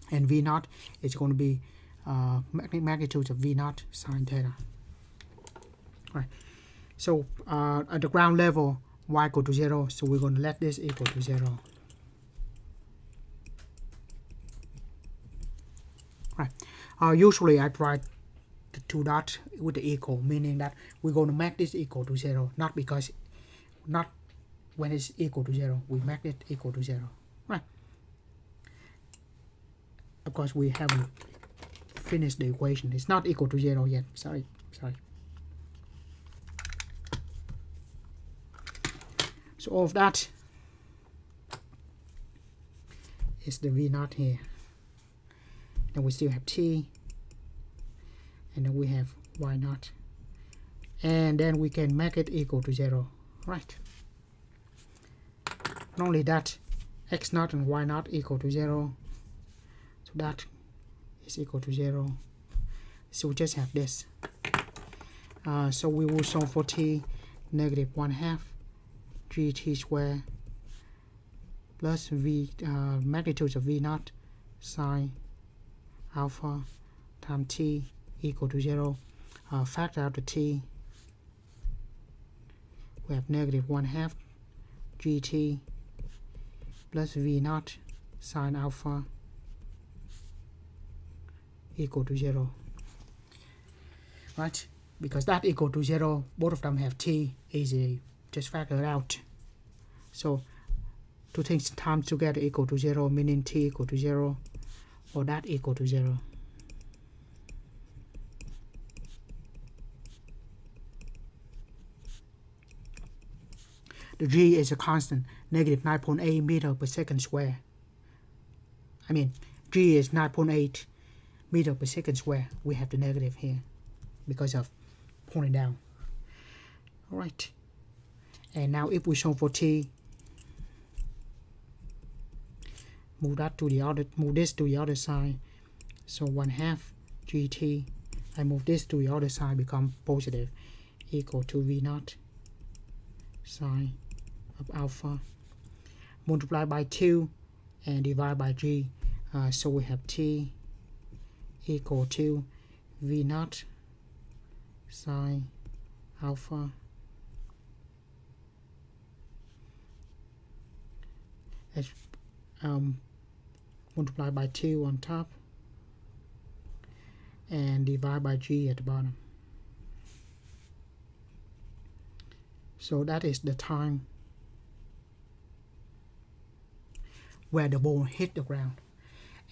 and v naught is going to be magnitude of v naught sine theta. Right. So at the ground level, y equal to 0, so we're going to let this equal to 0. Right. Usually I write the two dots with the equal, meaning that we're going to make this equal to 0, not when it's equal to 0, we make it equal to 0. Right. Of course, we haven't finished the equation. It's not equal to 0 yet. Sorry. So all of that is the v naught here. Then we still have t, and then we have y naught, and then we can make it equal to 0. Right. Not only that, x naught and y naught equal to 0, so that is equal to 0. So we just have this. So we will solve for t negative 1/2 gt squared plus v magnitude of v naught sine alpha times t equal to 0. Factor out the t. We have negative 1/2 gt plus v naught sine alpha equal to 0. Right? Because that equal to 0, both of them have t, easily just factor it out. So two things times together equal to 0, meaning t equal to 0, or that equal to 0. The g is a constant, negative 9.8 meter per second square. I mean, g is 9.8 meter per second square. We have the negative here because of pointing down. All right. And now if we solve for t, move this to the other side. So 1/2 gt. I move this to the other side, become positive, equal to v naught sine of alpha, multiply by 2 and divide by g. So we have t equal to v naught sine alpha as multiply by 2 on top and divide by g at the bottom. So that is the time where the ball hit the ground,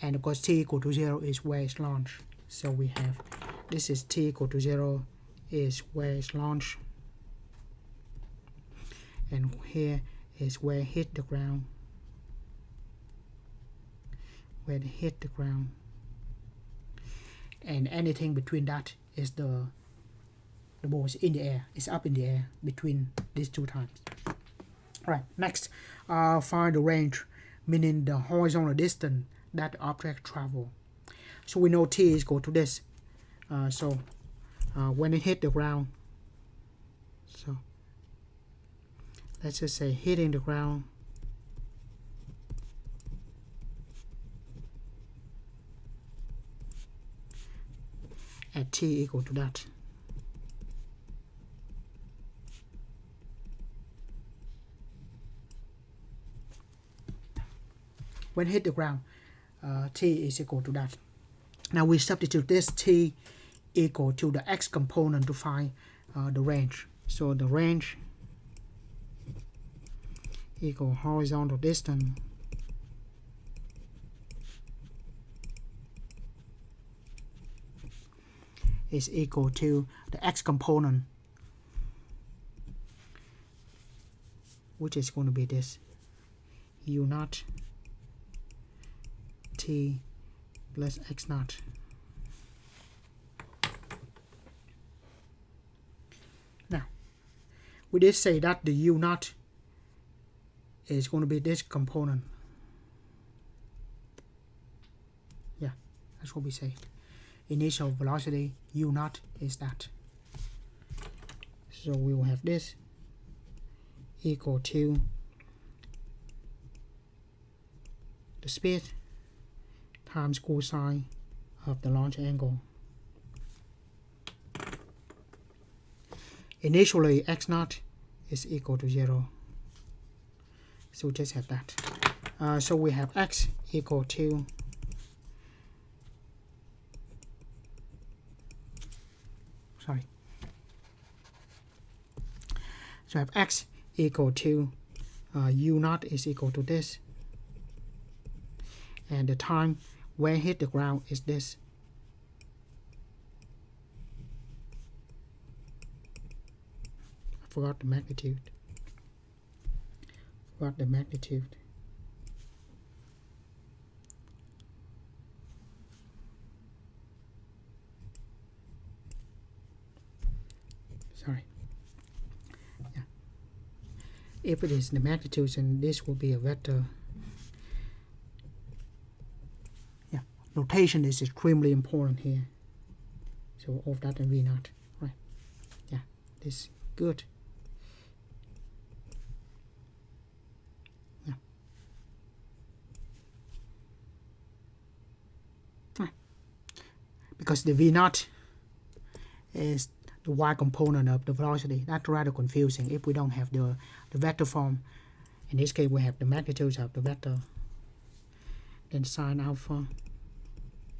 and of course t equal to 0 is where it's launched. So we have, this is t equal to 0 is where it's launched, and here is where it hit the ground, where it hit the ground, and anything between that is the ball is in the air, it's up in the air between these two times. Right, next, find the range, meaning the horizontal distance that the object travel. So we know t is equal to this. So when it hit the ground, so let's just say hitting the ground, at t equal to that. When hit the ground, t is equal to that. Now we substitute this t equal to the x component to find the range. So the range equal horizontal distance is equal to the x component which is going to be this u naught t plus x naught. Now, we did say that the u naught is going to be this component. Yeah, that's what we say. Initial velocity u naught is that. So we will have this equal to the speed times cosine of the launch angle. Initially, x naught is equal to 0. So just have that. So we have x equal to So I have x equal to u naught is equal to this, and the time when hit the ground is this. I forgot the magnitude. Sorry. Yeah. If it is the magnitude, then this will be a vector. Yeah. Notation is extremely important here. So of that and v naught. Right. Yeah. This is good. Yeah. Right. Because the v naught is the y component of the velocity. That's rather confusing if we don't have the vector form. In this case, we have the magnitudes of the vector. Then sine alpha.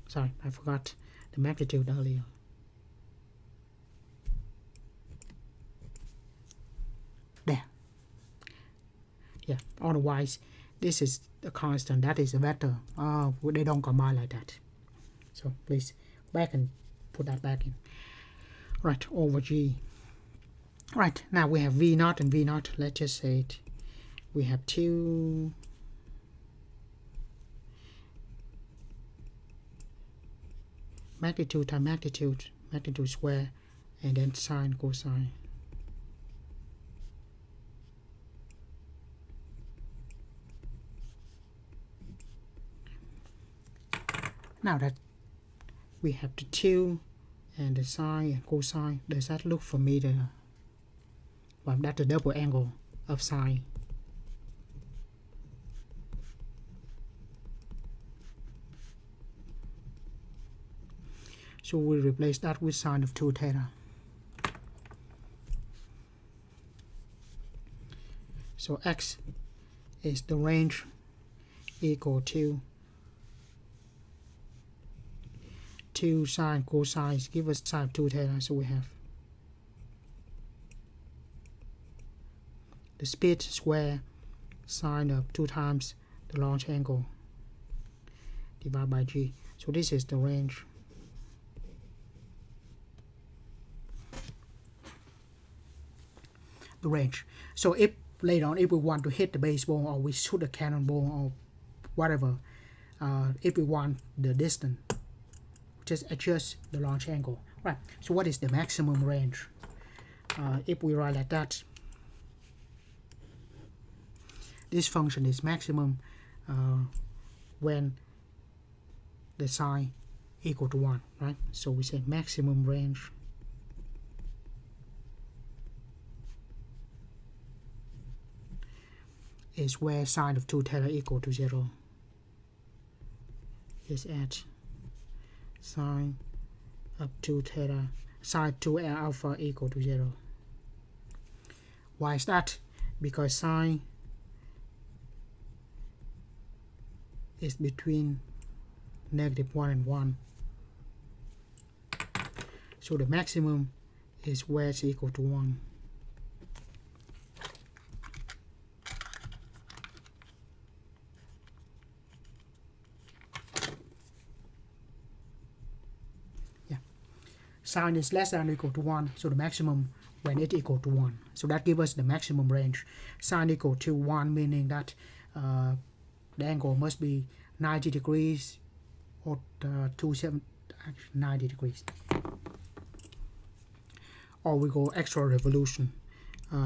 Sorry, I forgot the magnitude earlier. There. Yeah, otherwise, this is a constant. That is a vector. They don't combine like that. So please, back and put that back in. Right, over g. Right, now we have v naught and v naught. Let's just say it. We have two magnitude times magnitude square, and then sine cosine. Now that we have the 2 and the sine and cosine, does that look familiar? Well, that's the double angle of sine. So we replace that with sine of 2 theta. So x is the range equal to 2 sine cosine, give us sine of 2 theta. So we have the speed square sine of 2 times the launch angle divided by g. So this is the range. So if later on, if we want to hit the baseball or we shoot a cannonball or whatever, if we want the distance, just adjust the launch angle. Right. So what is the maximum range? If we write like that, this function is maximum when the sine equal to 1, right? So we say maximum range is where sine of 2 theta equal to 0 is at sine of 2 theta, sine 2 alpha equal to 0. Why is that? Because sine is between -1 and 1. So the maximum is where it's equal to 1. Yeah. Sine is less than or equal to 1, so the maximum when it equal to 1. So that gives us the maximum range. Sine equal to 1, meaning that the angle must be 90 degrees or 90 degrees. Or we go extra revolution.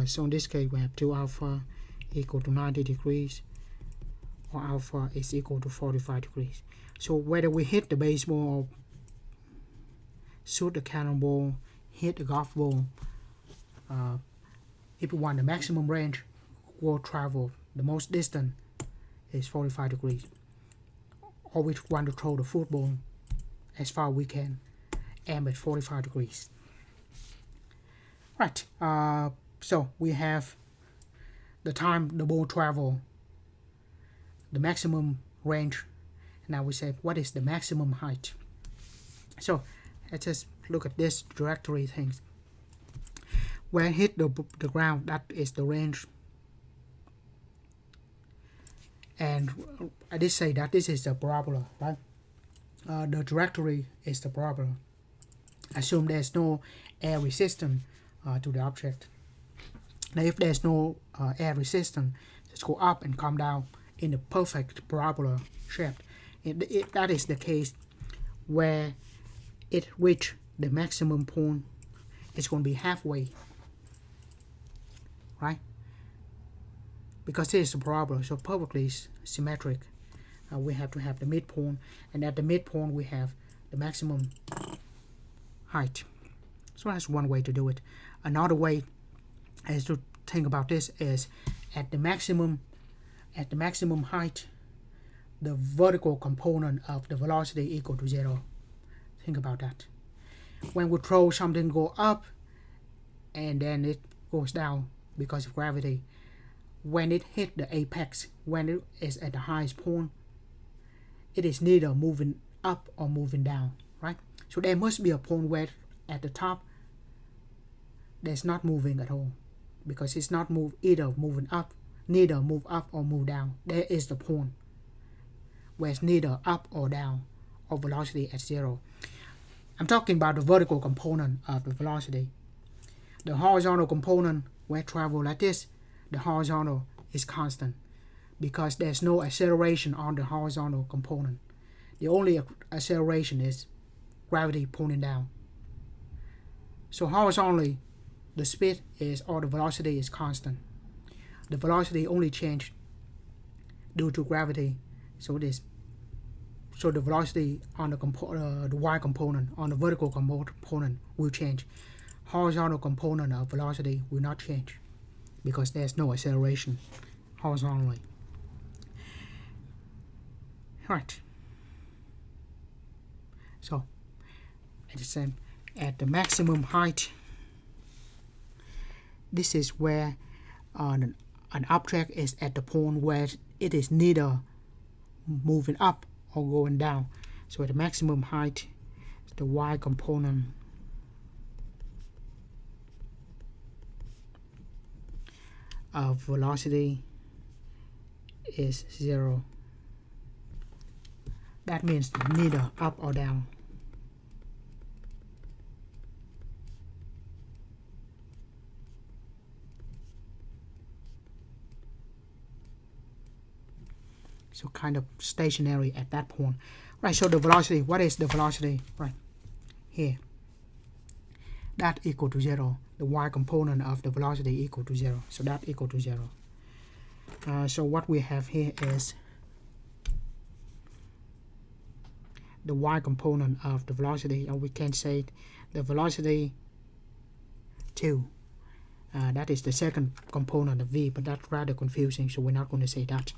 So in this case we have 2 alpha equal to 90 degrees, or alpha is equal to 45 degrees. So whether we hit the baseball or shoot the cannonball, hit the golf ball, if we want the maximum range, we'll travel the most distance is 45 degrees. Or we want to throw the football as far as we can, aim at 45 degrees. Right, so we have the time the ball travel, the maximum range. Now we say what is the maximum height. So let's just look at this trajectory things. When it hit the ground, that is the range. And I did say that this is the parabola, right? The trajectory is the parabola. Assume there's no air resistance to the object. Now if there's no air resistance, just go up and come down in the perfect parabola shape. That is the case where it reach the maximum point, it's going to be halfway, right? Because this is a parabola, so perfectly symmetric. We have to have the midpoint, and at the midpoint we have the maximum height. So that's one way to do it. Another way is to think about this is at the maximum height, the vertical component of the velocity equal to 0. Think about that. When we throw something go up and then it goes down because of gravity, when it hit the apex, when it is at the highest point, it is neither moving up or moving down, right? So there must be a point where at the top there's not moving at all, because it's not either moving up, neither move up or move down. There is the point where it's neither up or down, or velocity at 0. I'm talking about the vertical component of the velocity. The horizontal component, where travel like this, the horizontal is constant because there's no acceleration on the horizontal component. The only acceleration is gravity pulling down. So horizontally, the speed is, or the velocity is constant. The velocity only change due to gravity. So the velocity on the y component, on the vertical component will change. Horizontal component of velocity will not change because there's no acceleration horizontally. Right. So at the maximum height, this is where an object is at the point where it is neither moving up or going down. So at the maximum height, the y component of velocity is 0. That means neither up or down. So kind of stationary at that point. Right, so the velocity, what is the velocity? Right, here. That equal to 0. The y component of the velocity equal to 0. So that equal to 0. So what we have here is the y component of the velocity, or we can say the velocity 2. That is the second component of v, but that's rather confusing, so we're not going to say that.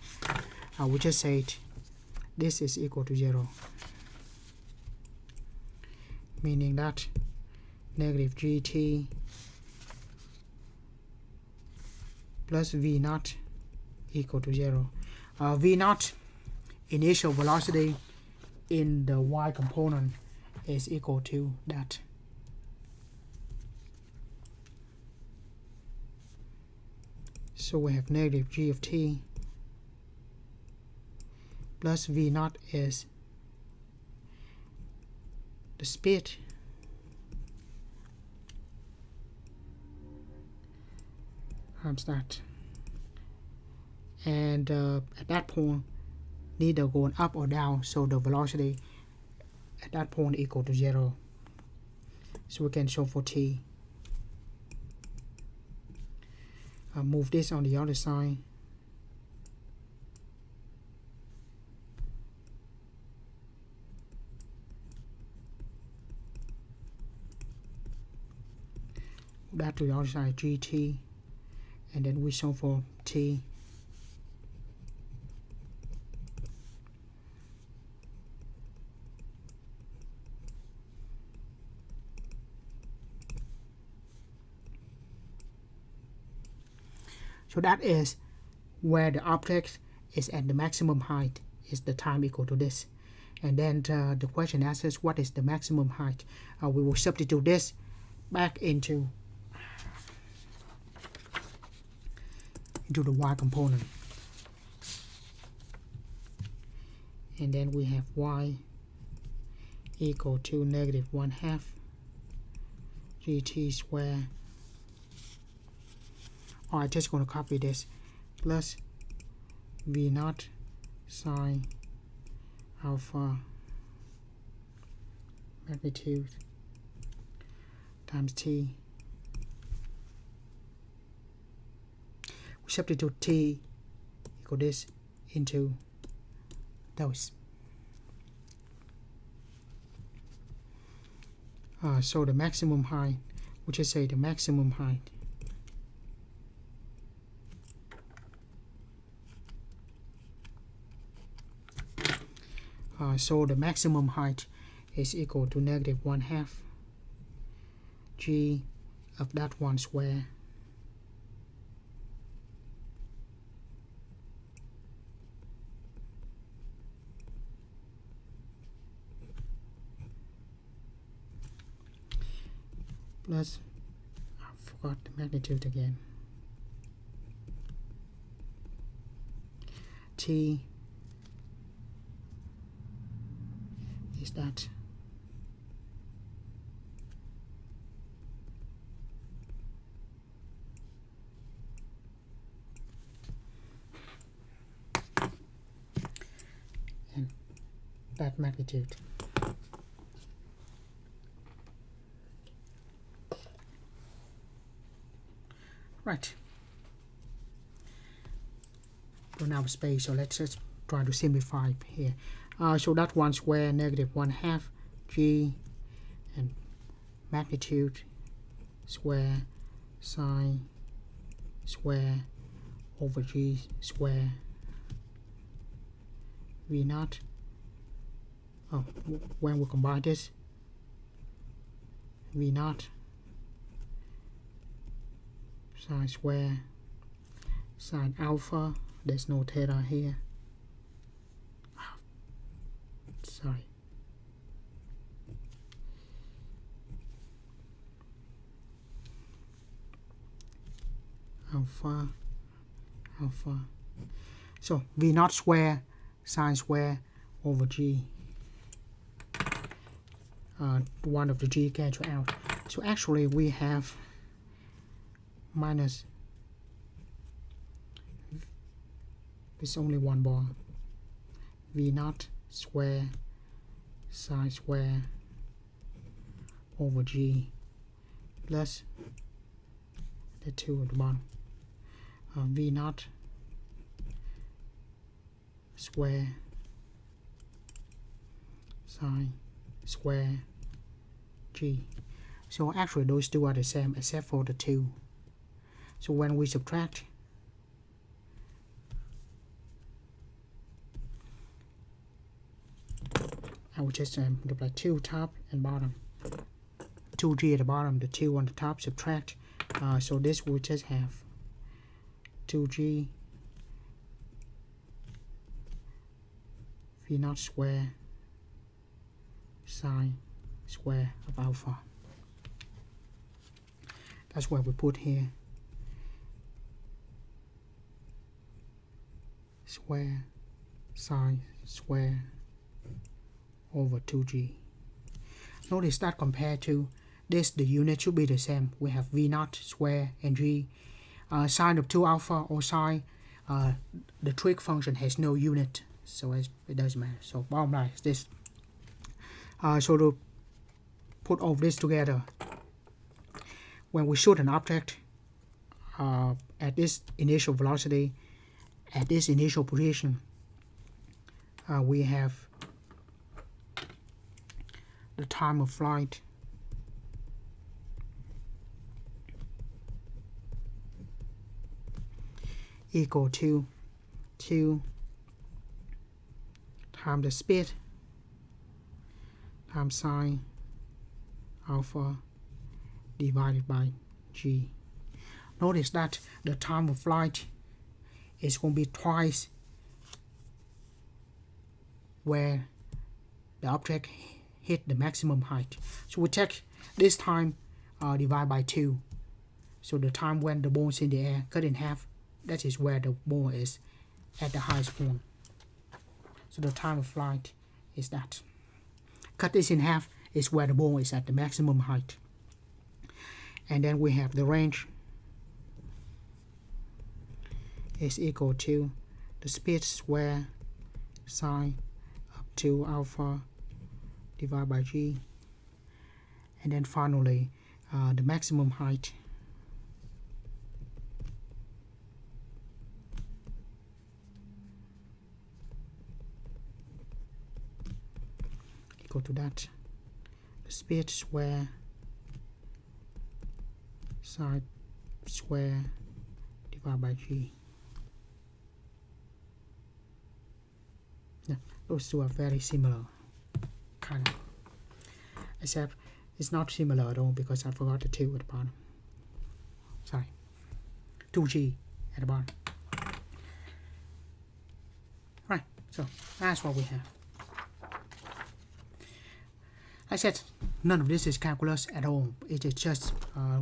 We just say this is equal to 0, meaning that negative gt plus v naught equal to 0. V naught, initial velocity in the y component, is equal to that. So we have negative g of t plus v naught is the speed times that. And at that point, neither going up or down, so the velocity at that point equal to 0. So we can show for t. Move this on the other side. That to the other side, gt, and then we solve for t. So that is where the object is at the maximum height, is the time equal to this. And then the question asks us what is the maximum height. We will substitute this back into the y component. And then we have y equal to negative 1/2 gt squared. I'm just going to copy this, plus v naught sine alpha magnitude times t. We substitute t equal this into those. So the maximum height, we just say the maximum height so the maximum height is equal to negative 1/2 g of that one square plus, I forgot the magnitude again, t is that and that magnitude. Right. Don't have space, so let's just try to simplify here. So that one square negative 1/2 g and magnitude square sine square over g square v naught. When we combine this, v naught sine square sine alpha, there's no theta here, sorry, alpha, so v naught square sine square over g, one of the g cancel out, so actually we have minus, it's only one bar, v naught square sine square over g plus the 2 at the bottom, v naught square sine square g. So actually those two are the same except for the 2. So when we subtract, I will just multiply 2 top and bottom, 2g at the bottom, the 2 on the top, subtract. So this will just have 2g v naught square sine square of alpha. That's what we put here. Square sine square over 2g. Notice that compared to this, the unit should be the same. We have v naught square and g. sine of 2 alpha or sine, the trig function has no unit, so it doesn't matter. So bottom line is this. So to put all this together, when we shoot an object at this initial velocity, at this initial position, we have the time of flight equal to 2 times the speed times sine alpha divided by g. Notice that the time of flight is going to be twice where the object hit the maximum height. So we take this time divided by 2. So the time when the ball is in the air, cut in half, that is where the ball is at the highest point. So the time of flight is that. Cut this in half is where the ball is at the maximum height. And then we have the range is equal to the speed square sine up to alpha divided by g. And then finally the maximum height equal to that, the speed square sine square divided by g. Yeah, those two are very similar, kind of, except it's not similar at all because I forgot the 2 at the bottom. Sorry, 2g at the bottom. Right, so that's what we have. I said none of this is calculus at all. It is just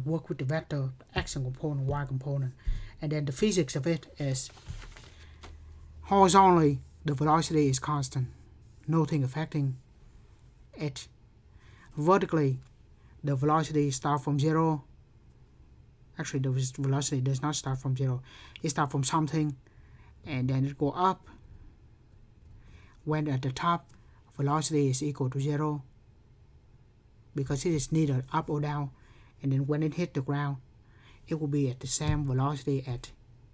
work with the vector x component, y component, and then the physics of it is horizontally the velocity is constant, nothing affecting it. Vertically, the velocity starts from 0. Actually, the velocity does not start from 0. It starts from something, and then it goes up. When at the top, velocity is equal to 0. Because it is neither up or down, and then when it hits the ground, it will be at the same velocity at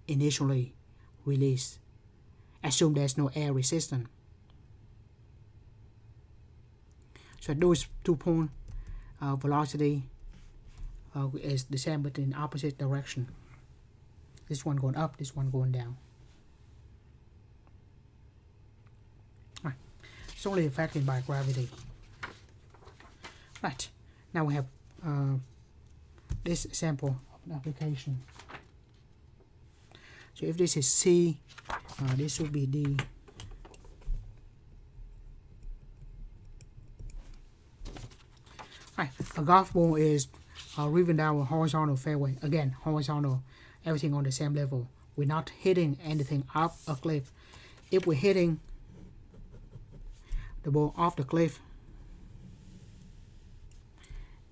initially released. Assume there's no air resistance. So at those 2 points, velocity is the same but in opposite direction. This one going up, this one going down. Right. It's only affected by gravity. Right, now we have this sample of an application. So if this is C, this will be D. Right, a golf ball is driven down a horizontal fairway. Again, horizontal, everything on the same level. We're not hitting anything up a cliff. If we're hitting the ball off the cliff,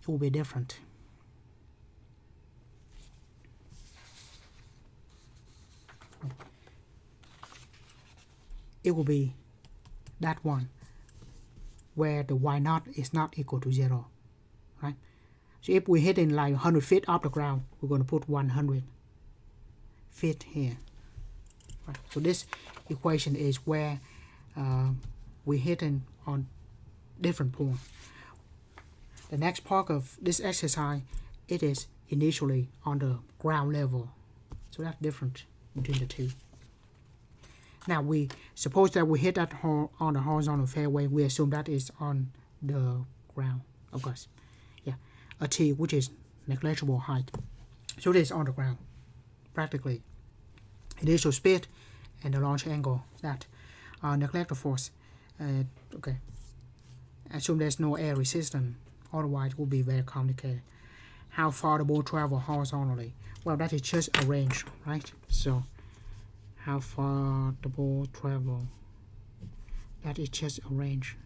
it will be different. It will be that one where the y naught is not equal to 0, right? So if we're hitting like 100 feet off the ground, we're going to put 100 feet here. Right. So this equation is where we're hitting on different points. The next part of this exercise, it is initially on the ground level. So that's different between the two. Now we suppose that we hit that on the horizontal fairway. We assume that is on the ground, of course. Yeah, a T, which is negligible height. So it is on the ground, practically. Initial speed and the launch angle, that neglect the force. Okay. Assume there's no air resistance. Otherwise, it will be very complicated. How far the ball travel horizontally? Well, that is just a range, right? So, how far the ball travel? That is just a range.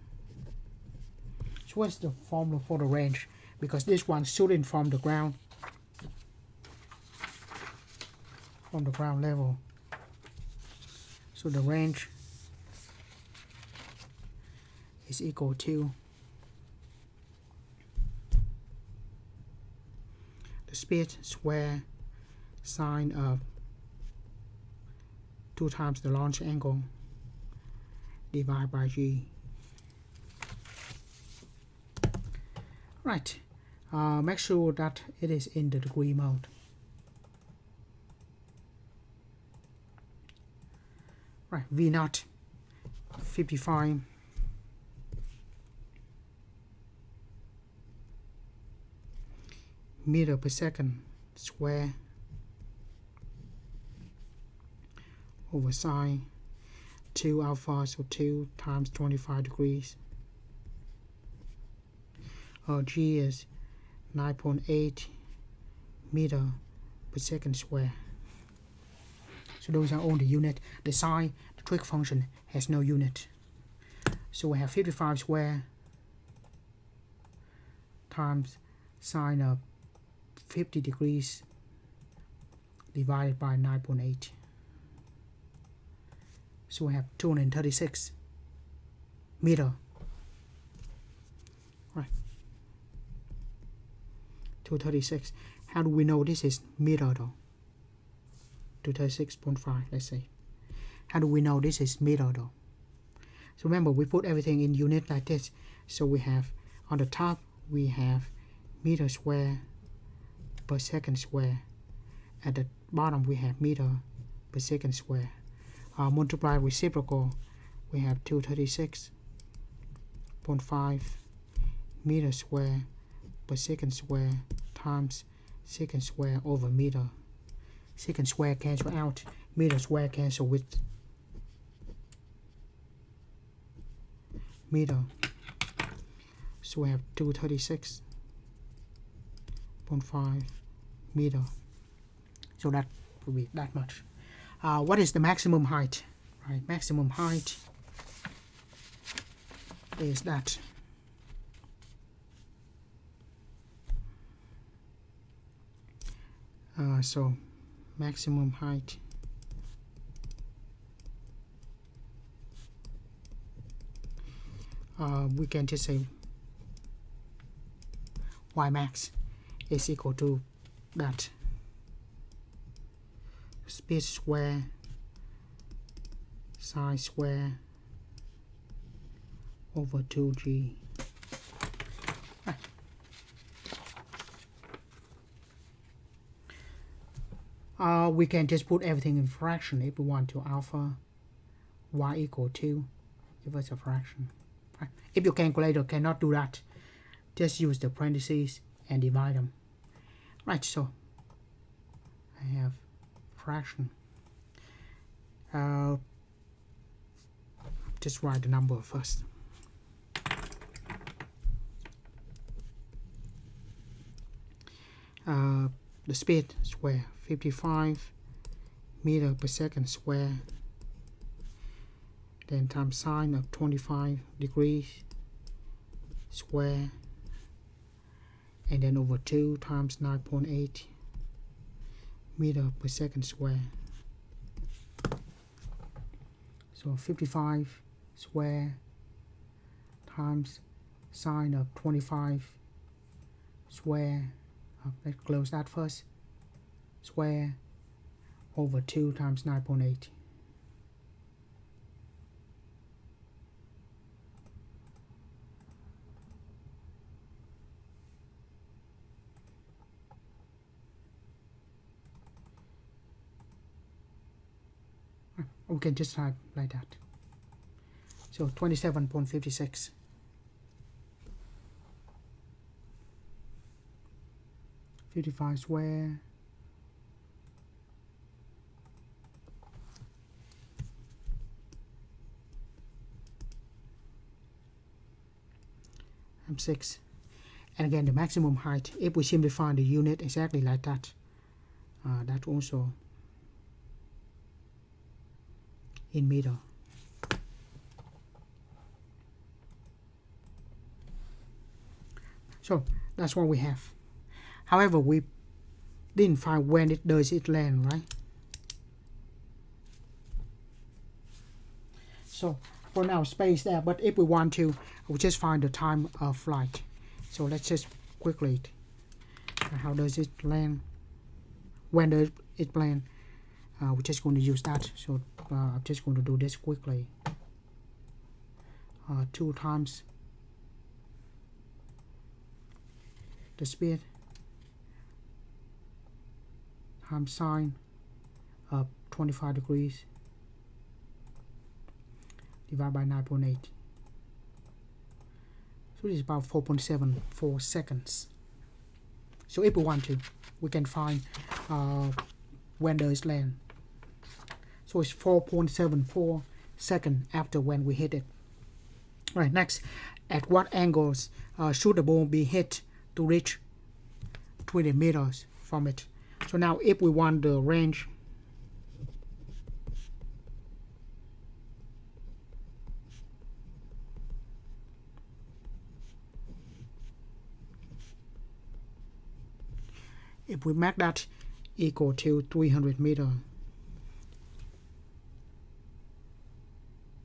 So, what's the formula for the range? Because this one shooting from the ground. from the ground level. So the range is equal to the speed square sine of 2 times the launch angle divided by g. Right. Make sure that it is in the degree mode. Right, V naught 55 meter per second square over sine 2 alpha, so 2 times 25 degrees. G is 9.8 meter per second square. So those are all the unit. The sine, the trig function, has no unit. So we have 55 square times sine of 50 degrees divided by 9.8. So we have 236 meter. Right. 236. How do we know this is meter though? 236.5, let's say. How do we know this is meter though? So remember, we put everything in unit like this. So we have, on the top, we have meter square per second square. At the bottom, we have meter per second square. Multiply reciprocal, we have 236.5 meter square per second square times second square over meter. Second square cancel out, meter square cancel with meter. So we have 236.5 meter. So that will be that much. What is the maximum height? Right, maximum height is that. So maximum height we can just say y max is equal to that speed square sine square over 2g. Right. We can just put everything in fraction if we want to. Alpha y equal to, give us a fraction. Right. If your calculator cannot do that, just use the parentheses and divide them. Right, so I have fraction. Just write the number first. The speed square 55 meter per second square, then times sine of 25 degrees square, and then over 2 times 9.8 meter per second square. So 55 square times sine of 25 square, let's close that first, square over 2 times 9.8. We can just type like that. So 27.56. $55 square times 6. And again, the maximum height, if we simplify the unit exactly like that, that also in meter. So that's what we have. However, we didn't find when it does it land, right? So for now, space there. But if we want to, we just find the time of flight. So let's just quickly. How does it land? When does it land? We're just going to use that. So I'm just going to do this quickly. 2 times the speed times sine of 25 degrees divided by 9.8. So this is about 4.74 seconds. So if we want to, we can find when does it land. So it's 4.74 seconds after when we hit it. Right, next, at what angles should the ball be hit to reach 20 meters from it? So now if we want the range, if we make that equal to 300 meters,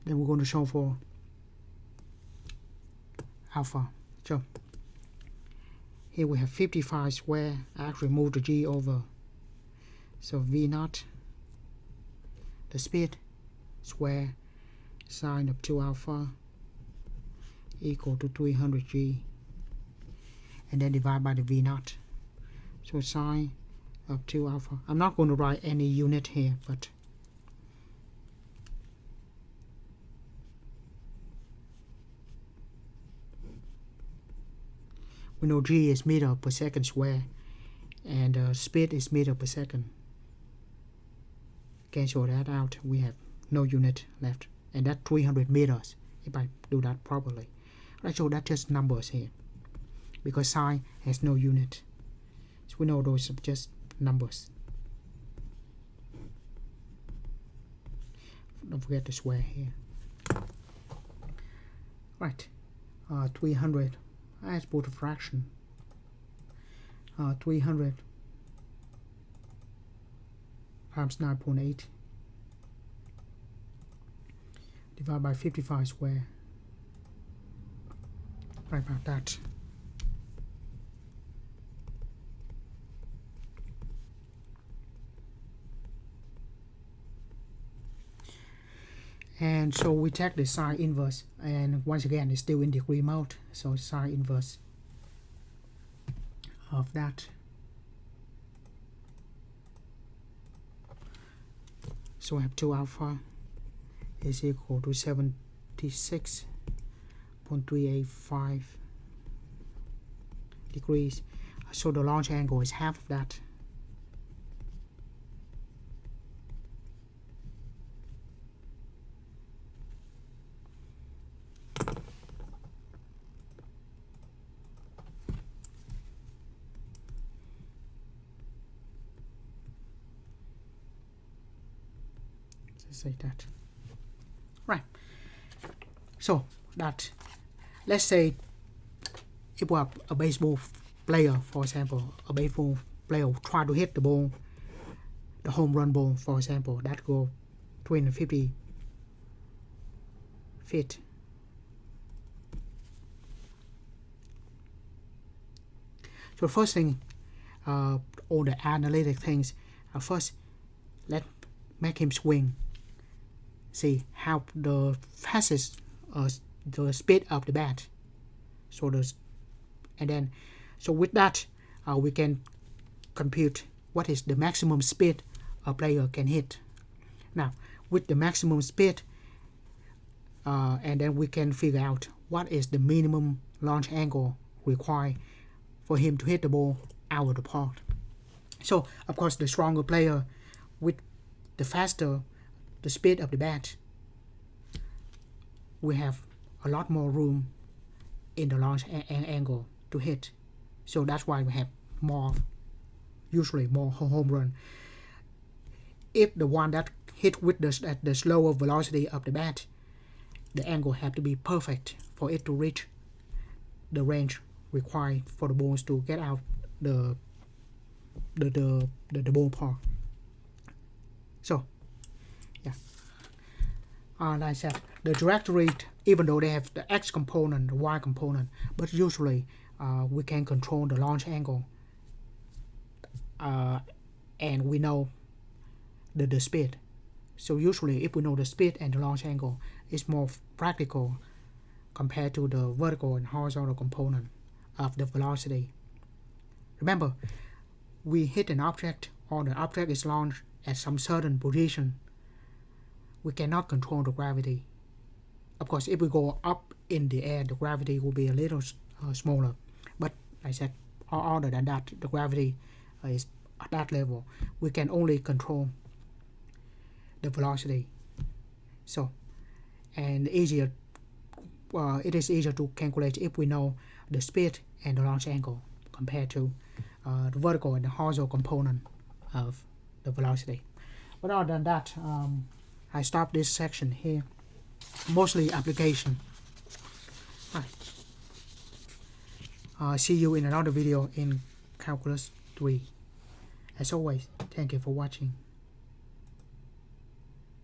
then we're going to show for alpha. So here we have 55 square. I actually move the g over. So v naught, the speed, square sine of 2 alpha equal to 300 g, and then divide by the v naught. So sine of 2 alpha. I'm not going to write any unit here, but we know g is meter per second square, and speed is meter per second. Cancel that out, we have no unit left, and that's 300 meters if I do that properly. Right, so that's just numbers here because sine has no unit, so we know those are just numbers. Don't forget the square here. Right, 300. Let's put a fraction. 300 times 9.8 divided by 55 square. Right about that. And so we take the sine inverse, and once again it's still in degree mode, so sine inverse of that. So I have 2 alpha is equal to 76.385 degrees. So the launch angle is half of that. Say that. Right. So that, let's say if we have a baseball player, for example, a baseball player try to hit the ball, the home run ball, for example, that go 250 feet. So first thing, all the analytic things, first let's make him swing. See how the fastest the speed of the bat. So and then with that we can compute what is the maximum speed a player can hit. Now with the maximum speed, and then we can figure out what is the minimum launch angle required for him to hit the ball out of the park. So of course the stronger player with the faster the speed of the bat, we have a lot more room in the launch angle to hit. So that's why we have usually more home run. If the one that hit with at the slower velocity of the bat, the angle have to be perfect for it to reach the range required for the balls to get out the ballpark. So yeah, like I said, the trajectory, even though they have the x component, the y component, but usually we can control the launch angle, and we know the speed. So usually if we know the speed and the launch angle, it's more practical compared to the vertical and horizontal component of the velocity. Remember, we hit an object or the object is launched at some certain position. We cannot control the gravity. Of course, if we go up in the air, the gravity will be a little smaller. But like I said, other than that, the gravity is at that level. We can only control the velocity. So, and it is easier to calculate if we know the speed and the launch angle compared to the vertical and the horizontal component of the velocity. But other than that, I stop this section here. Mostly application. See you in another video in Calculus 3. As always, thank you for watching.